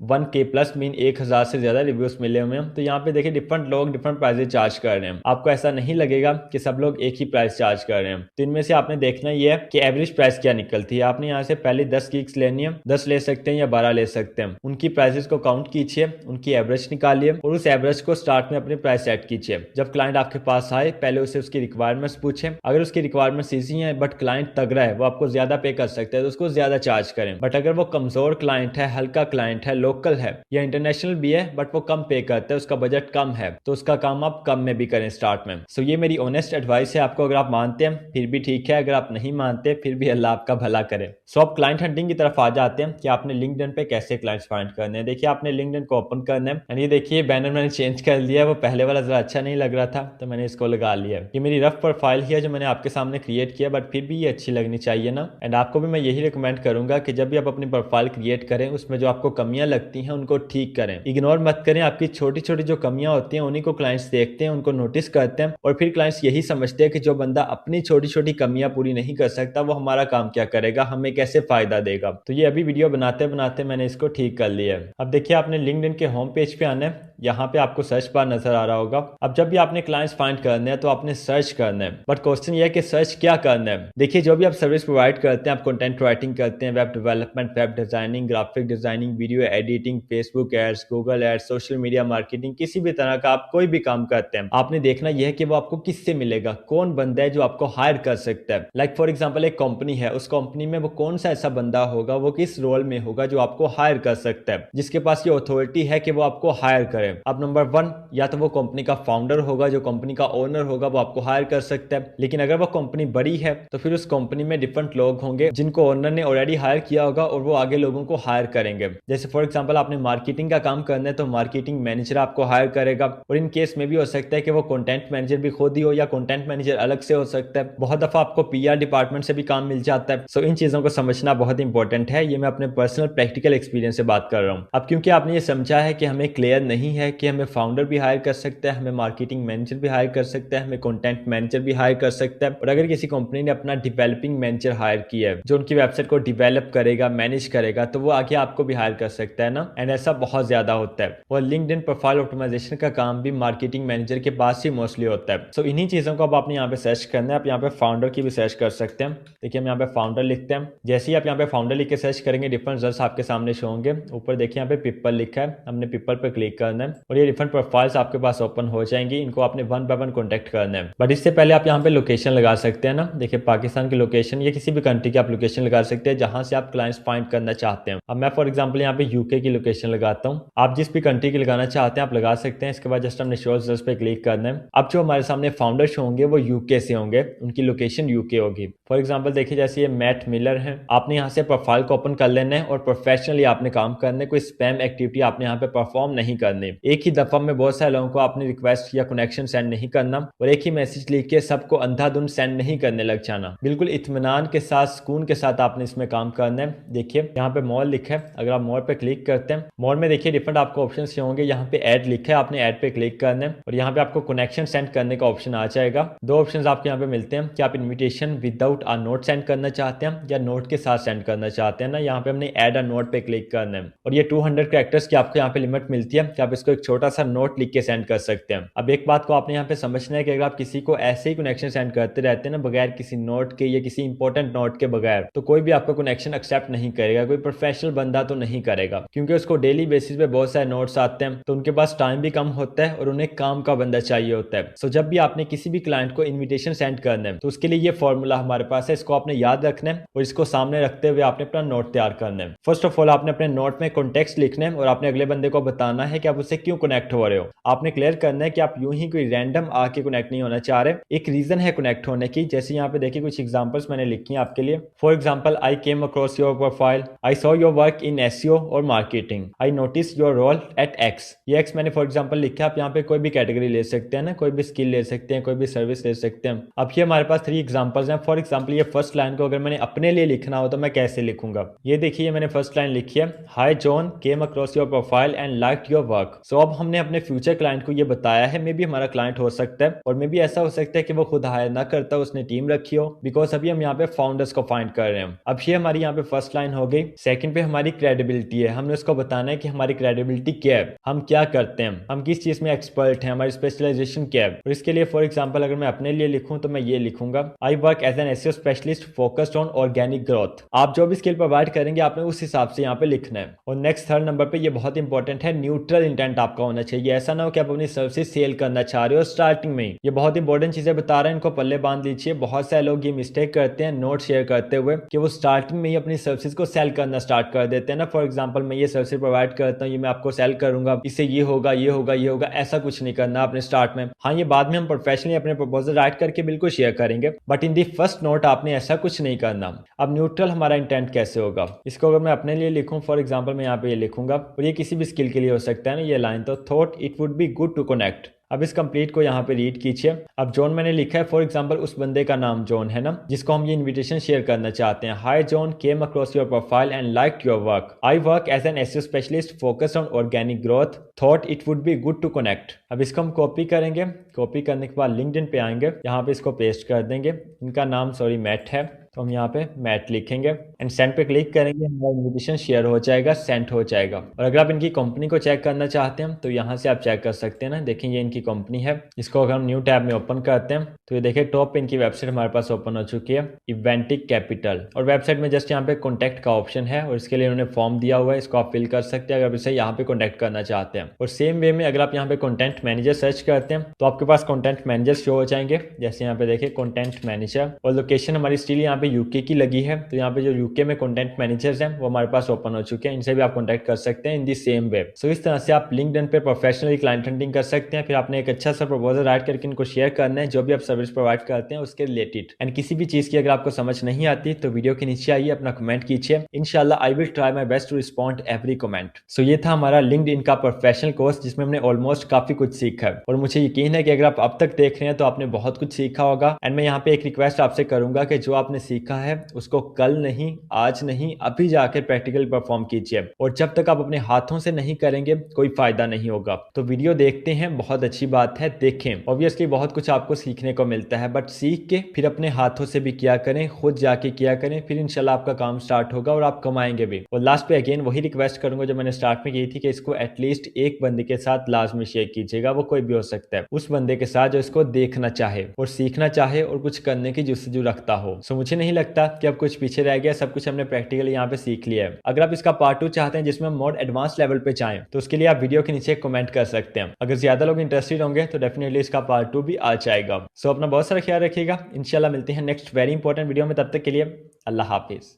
1K प्लस मीन 1,000 से ज्यादा रिव्यूज मिले हुए हैं। तो यहाँ पे देखिए डिफरेंट लोग डिफरेंट प्राइसेस चार्ज कर रहे हैं। आपको ऐसा नहीं लगेगा कि सब लोग एक ही प्राइस चार्ज कर रहे हैं। तो इनमें से आपने देखना ये है कि एवरेज प्राइस क्या निकलती है। आपने यहाँ से पहले 10 गिग्स लेनी है, 10 ले सकते हैं या 12 ले सकते हैं। उनकी प्राइसेस को काउंट कीजिए, उनकी एवरेज निकालिए और उस एवरेज को स्टार्ट में अपनी प्राइस सेट कीजिए। जब क्लाइंट आपके पास आए पहले उसे उसकी रिक्वायरमेंट्स पूछे, अगर उसकी रिक्वायरमेंट्स इजी है बट क्लाइंट तगड़ा है, वो आपको ज्यादा पे कर सकता है तो उसको ज्यादा चार्ज करें। बट अगर वो कमजोर क्लाइंट है, हल्का क्लाइंट है, लोकल है या इंटरनेशनल भी है बट वो कम पे करता है, उसका बजट कम है, तो उसका काम आप कम में भी करें स्टार्ट में। सो ये मेरी ऑनेस्ट एडवाइस है आपको। अगर आप मानते हैं फिर भी ठीक है, अगर आप नहीं मानते फिर भी अल्लाह आपका भला करे। सो अब क्लाइंट हंटिंग की तरफ आ जाते हैं कि आपने लिंक्डइन पे कैसे क्लाइंट्स फाइंड करने हैं। देखिए आपने लिंक्डइन को ओपन करना है एंड ये देखिए बैनर मैंने चेंज कर लिया है, वो पहले वाला जरा अच्छा नहीं लग रहा था तो मैंने इसको लगा लिया। ये मेरी रफ प्रोफाइल ही है जो मैंने आपके सामने क्रिएट किया, बट फिर भी ये अच्छी लगनी चाहिए ना। एंड आपको भी मैं यही रिकमेंड करूंगा कि जब भी आप अपनी प्रोफाइल क्रिएट करें उसमें जो आपको कमियां लगती हैं उनको ठीक करें, इग्नोर मत करें। आपकी छोटी छोटी जो कमियां होती हैं उन्हीं को क्लाइंट्स देखते हैं, उनको नोटिस करते हैं और फिर क्लाइंट्स यही समझते हैं कि जो बंदा अपनी छोटी छोटी कमियां पूरी नहीं कर सकता वो हमारा काम क्या करेगा, हमें कैसे फायदा देगा। तो ये अभी वीडियो बनाते बनाते मैंने इसको ठीक कर लिया है। अब देखिए आपने लिंक्डइन के होम पेज पे आना है, यहाँ पे आपको सर्च बार नजर आ रहा होगा। अब जब भी आपने क्लाइंट्स फाइंड करने हैं तो आपने सर्च करना है, बट क्वेश्चन ये है कि सर्च क्या करना है। देखिए जो भी आप सर्विस प्रोवाइड करते हैं, आप कंटेंट राइटिंग करते हैं, web development, web designing, graphic designing, video editing, Facebook ads, Google ads, social media marketing, किसी भी तरह का आप कोई भी काम करते हैं, आपने देखना यह है कि वो आपको किससे मिलेगा, कौन बंदा है जो आपको हायर कर सकता है। लाइक फॉर एग्जाम्पल एक कंपनी है, उस कंपनी में वो कौन सा ऐसा बंदा होगा, वो किस रोल में होगा जो आपको हायर कर सकता है, जिसके पास ये अथॉरिटी है कि वो आपको हायर करे। अब नंबर 1 या तो वो कंपनी का फाउंडर होगा, जो कंपनी का ओनर होगा, वो आपको हायर कर सकता है। लेकिन अगर वो कंपनी बड़ी है तो फिर उस कंपनी में डिफरेंट लोग होंगे जिनको ओनर ने ऑलरेडी हायर किया होगा और वो आगे लोगों को हायर करेंगे। जैसे फॉर एग्जांपल आपने मार्केटिंग का काम करना है तो मार्केटिंग मैनेजर आपको हायर करेगा, और इन केस में भी हो सकता है कि वो कंटेंट मैनेजर भी खुद ही हो या कंटेंट मैनेजर अलग से हो सकता है। बहुत दफा आपको पीआर डिपार्टमेंट से भी काम मिल जाता है। सो इन चीजों को समझना बहुत इंपॉर्टेंट है। ये मैं अपने पर्सनल प्रैक्टिकल एक्सपीरियंस से बात कर रहा हूँ। अब क्योंकि आपने ये समझा है कि हमें क्लियर नहीं है कि हमें फाउंडर भी हायर कर सकता है, हमें मार्केटिंग मैनेजर भी हायर कर सकता है, हमें कंटेंट मैनेजर भी हायर कर सकता है, और अगर किसी कंपनी ने अपना डेवलपिंग मैनेजर हायर किया है जो उनकी वेबसाइट को डेवलप करेगा, मैनेज करेगा, तो वो आगे आपको भी हायर कर सकता है ना। एंड ऐसा बहुत ज्यादा होता है। और लिंक्डइन प्रोफाइल ऑप्टिमाइजेशन का काम भी मार्केटिंग मैनेजर के पास ही मोस्टली होता है। सो इन्हीं चीजों को अब आपने यहाँ पे सर्च करना है। आप यहाँ पे फाउंडर की भी सर्च कर सकते हैं। देखिए हम यहाँ पे फाउंडर लिखते हैं, जैसे ही आप यहाँ पे फाउंडर लिख के सर्च करेंगे डिफरेंट रिजल्ट्स आपके सामने शो होंगे। ऊपर देखिए यहाँ पे पीपल लिखा है, हमने पीपल पे पर क्लिक करना है और ये डिफरेंट प्रोफाइल्स आपके पास ओपन हो जाएंगी। इनको आपने वन बाय वन कॉन्टेक्ट करना है। बट इससे पहले आप यहाँ पे लोकेशन लगा सकते हैं ना। देखिए पाकिस्तान की लोकेशन या किसी भी कंट्री की आप लोकेशन लगा सकते हैं जहां से आप क्लाइंट्स फाइंड करना चाहते हैं। अब मैं फॉर एग्जांपल यहाँ पे यूके की लोकेशन लगाता हूँ। आप जिस भी कंट्री की लगाना चाहते हैं आप लगा सकते हैं। इसके बाद जस्ट हमने शो रिजल्ट्स पे क्लिक करना है। अब जो हमारे सामने फाउंडर्स होंगे वो यूके से होंगे, उनकी लोकेशन यूके होगी। फॉर एग्जाम्पल देखिए जैसे ये मैट मिलर है, आपने यहाँ से प्रोफाइल को ओपन कर लेना है और प्रोफेशनली आपने काम करना है। कोई स्पैम एक्टिविटी आपने यहाँ पे परफॉर्म नहीं करनी। एक ही दफा में बहुत सारे लोगों को आपने रिक्वेस्ट या कनेक्शन सेंड नहीं करना और एक ही मैसेज लिख के सबको अंधाधुंध सेंड नहीं करने लग जाना। बिल्कुल इत्मीनान के साथ, सुकून के साथ आपने इसमें काम करना है। देखिए यहाँ पे मोर लिखा है, अगर आप मोर पे क्लिक करते हैं, मोर में देखिए डिफरेंट आपको ऑप्शन होंगे। यहाँ पे ऐड लिखा है, आपने ऐड पे क्लिक करना है और यहाँ पे आपको कनेक्शन सेंड करने का ऑप्शन आ जाएगा। दो ऑप्शन आपको यहाँ पे मिलते हैं कि आप invitation without a note send करना चाहते हैं या नोट के साथ सेंड करना चाहते हैं ना। यहाँ पे हमने ऐड अ नोट पे क्लिक करना है और ये 200 कैरेक्टर्स की आपको यहाँ पे लिमिट मिलती है कि आप इसको एक छोटा सा नोट लिख के सेंड कर सकते हैं। अब एक बात को आपने यहाँ पे समझना है कि अगर आप किसी को ऐसे ही कनेक्शन सेंड करते रहते हैं ना बगैर किसी नोट के या किसी इंपॉर्टेंट नोट के बगैर, तो कोई भी आपका कनेक्शन एक्सेप्ट नहीं करेगा। कोई प्रोफेशनल बंदा तो नहीं करेगा, क्योंकि उसको डेली बेसिस पे बहुत सारे नोट्स आते हैं, तो उनके पास टाइम भी कम होता है और उन्हें काम का बंदा चाहिए होता है। सो जब भी आपने किसी भी क्लाइंट को इन्विटेशन सेंड करना है तो उसके लिए ये फॉर्मूला हमारे पास है, इसको आपने याद रखना है और इसको सामने रखते हुए आपने अपना नोट तैयार करना है। फर्स्ट ऑफ ऑल आपने अपने नोट में कॉन्टेक्स्ट लिखना है और आपने अगले बंदे को बताना है कि आप उससे क्यों कनेक्ट हो रहे हो। आपने क्लियर करना है कि आप यूं ही कोई रैंडम आके कनेक्ट नहीं होना चाह रहे, एक रीजन है कनेक्ट होने की। जैसे यहाँ पे देखिए कुछ एग्जांपल्स मैंने लिखी हैं आपके लिए। For example, I came across your profile, I saw your work in SEO और marketing, I notice your role at X. ये एक्स मैंने फॉर एग्जांपल लिखा है। आप यहाँ पे कोई भी कैटेगरी ले सकते हैं ना, कोई भी स्किल ले सकते हैं, कोई भी सर्विस ले सकते हैं। अब ये हमारे पास 3 एग्जांपल्स हैं। फॉर एग्जांपल ये फर्स्ट लाइन को अगर मैंने अपने लिए लिखना हो तो मैं कैसे लिखूंगा, ये देखिए मैंने फर्स्ट लाइन लिखी है, hi John, came across your profile and liked your work. So अब हमने अपने फ्यूचर क्लाइंट को ये बताया है। मे बी हमारा क्लाइंट हो सकता है और मे बी ऐसा हो सकता है कि वो खुद हायर ना करता, उसने टीम रखी हो, बिकॉज अभी हम यहाँ पे फाउंडर्स को फाइंड कर रहे हैं। अब ये हमारी यहाँ पे फर्स्ट लाइन हो गई। सेकंड पे हमारी क्रेडिबिलिटी है। हमने उसको बताना है कि हमारी क्रेडिबिलिटी क्या है, हम क्या करते हैं, हम किस चीज में एक्सपर्ट हैं, हमारी स्पेशलाइजेशन क्या है। और इसके लिए फॉर एग्जांपल अगर मैं अपने लिए लिखूं तो मैं ये लिखूंगा, I work as an SEO specialist focused on organic growth. आप जो भी स्किल प्रोवाइड करेंगे आपने उस हिसाब से यहाँ पे लिखना है। और नेक्स्ट थर्ड नंबर पे ये बहुत इंपॉर्टेंट है, न्यूट्रल इंटेंट आपका होना चाहिए। ऐसा ना हो कि आप अपनी सर्विस सेल करना चाह रहे हो स्टार्टिंग में ही। ये बहुत इंपॉर्टेंट चीजें बता रहे हैं, इनको पल्ले बांध लीजिए। बहुत सारे लोग ये मिस्टेक करते हैं नोट शेयर करते हुए कि वो स्टार्टिंग में ही अपनी सर्विस को सेल करना स्टार्ट कर देते हैं ना। फॉर एग्जांपल, मैं ये सर्विस प्रोवाइड करता हूँ, ये मैं आपको सेल करूंगा, इससे ये होगा, ये होगा, ये होगा। ऐसा कुछ नहीं करना आपने स्टार्ट में। हाँ, ये बाद में हम प्रोफेशनली अपने प्रपोजल राइट करके बिल्कुल शेयर करेंगे, but in the first note आपने ऐसा कुछ नहीं करना। अब न्यूट्रल हमारा इंटेंट कैसे होगा, इसको अगर मैं अपने लिए लिखूं, फॉर एग्जांपल मैं यहाँ पे ये लिखूंगा और ये किसी भी स्किल के लिए हो सकता है ना ये लाइन, तो thought it would be good to connect. अब इस कंप्लीट को यहाँ पे रीड कीजिए। अब जॉन मैंने लिखा है, फॉर एग्जांपल उस बंदे का नाम जॉन है ना जिसको हम ये इनविटेशन शेयर करना चाहते हैं। Hi John, came across your profile and liked your work, I work as an SEO specialist focused on organic growth, thought it would be good to connect. अब इसको हम कॉपी करेंगे। कॉपी करने के बाद लिंक्डइन पे आएंगे, यहाँ पे इसको पेस्ट कर देंगे। इनका नाम मैट है तो हम यहाँ पे मैट लिखेंगे एंड सेंड पे क्लिक करेंगे। हमारा इन्विटेशन शेयर हो जाएगा, सेंड हो जाएगा। और अगर आप इनकी कंपनी को चेक करना चाहते हैं तो यहाँ से आप चेक कर सकते हैं ना। देखें ये इनकी कंपनी है। इसको अगर हम न्यू टैब में ओपन करते हैं तो ये देखिए टॉप पे इनकी वेबसाइट हमारे पास ओपन हो चुकी है, इवेंटिक कैपिटल। और वेबसाइट में जस्ट यहाँ पे कॉन्टैक्ट का ऑप्शन है और इसके लिए उन्होंने फॉर्म दिया हुआ है, इसको आप फिल कर सकते हैं अगर इसे यहाँ पे कॉन्टैक्ट करना चाहते हैं। और सेम वे में अगर आप यहाँ पे कॉन्टेंट मैनेजर सर्च करते हैं तो आपके पास कॉन्टेंट मैनेजर शो हो जाएंगे। जैसे यहाँ पे देखिए कॉन्टेंट मैनेजर, और लोकेशन हमारी स्टिल यहाँ पे यूके की लगी है, तो यहाँ पे जो यूके में कंटेंट मैनेजर्स हैं वो हमारे पास ओपन हो चुके हैं। इनसे भी आप कांटेक्ट कर सकते हैं इन दी सेम वे। सो इस तरह से आप लिंक्डइन पे प्रोफेशनली क्लाइंट हंटिंग कर सकते हैं। फिर आपने एक अच्छा सा प्रपोजल राइट करके इनको शेयर करना है जो भी आप सर्विस प्रोवाइड करते हैं उसके रिलेटेड। एंड किसी भी चीज की अगर आपको समझ नहीं आती तो वीडियो के नीचे आइए, अपना कमेंट कीजिए। इंशाल्लाह I will try my best to respond every comment. So ये था हमारा लिंक्डइन का प्रोफेशनल कोर्स जिसमें हमने ऑलमोस्ट काफी कुछ सीखा है और मुझे यकीन है कि अगर आप अब तक देख रहे हैं तो आपने बहुत कुछ सीखा होगा। एंड मैं यहाँ पे एक रिक्वेस्ट आपसे करूंगा कि जो आपने सीखा है उसको कल नहीं, आज नहीं, अभी जाकर प्रैक्टिकल परफॉर्म कीजिए। और जब तक आप अपने हाथों से नहीं करेंगे कोई फायदा नहीं होगा। तो वीडियो देखते हैं, बहुत अच्छी बात है, देखें। ऑब्वियसली बहुत कुछ आपको सीखने को मिलता है, बट सीख के फिर अपने हाथों से भी किया करें, खुद जाके किया करें, फिर इंशाल्लाह आपका काम स्टार्ट होगा और आप कमाएंगे भी। और लास्ट पे अगेन वही रिक्वेस्ट करूंगा जो मैंने स्टार्ट में की थी कि इसको एटलीस्ट एक बंदे के साथ लाजमी शेयर कीजिएगा। वो कोई भी हो सकता है, उस बंदे के साथ जो इसको देखना चाहे और सीखना चाहे और कुछ करने की जुस्तजू रखता हो। सो मुझे नहीं लगता कि अब कुछ पीछे रह गया, सब कुछ हमने प्रैक्टिकली यहाँ पे सीख लिया है। अगर आप इसका पार्ट 2 चाहते हैं जिसमें हम मोर एडवांस लेवल पे जाएं, तो उसके लिए आप वीडियो के नीचे कमेंट कर सकते हैं। अगर ज्यादा लोग इंटरेस्टेड होंगे तो डेफिनेटली इसका पार्ट 2 भी आ जाएगा। सो अपना बहुत सारा ख्याल रखिएगा। इंशाल्लाह मिलते हैं नेक्स्ट वेरी इंपॉर्टेंट वीडियो में, तब तक के लिए अल्लाह हाफिज।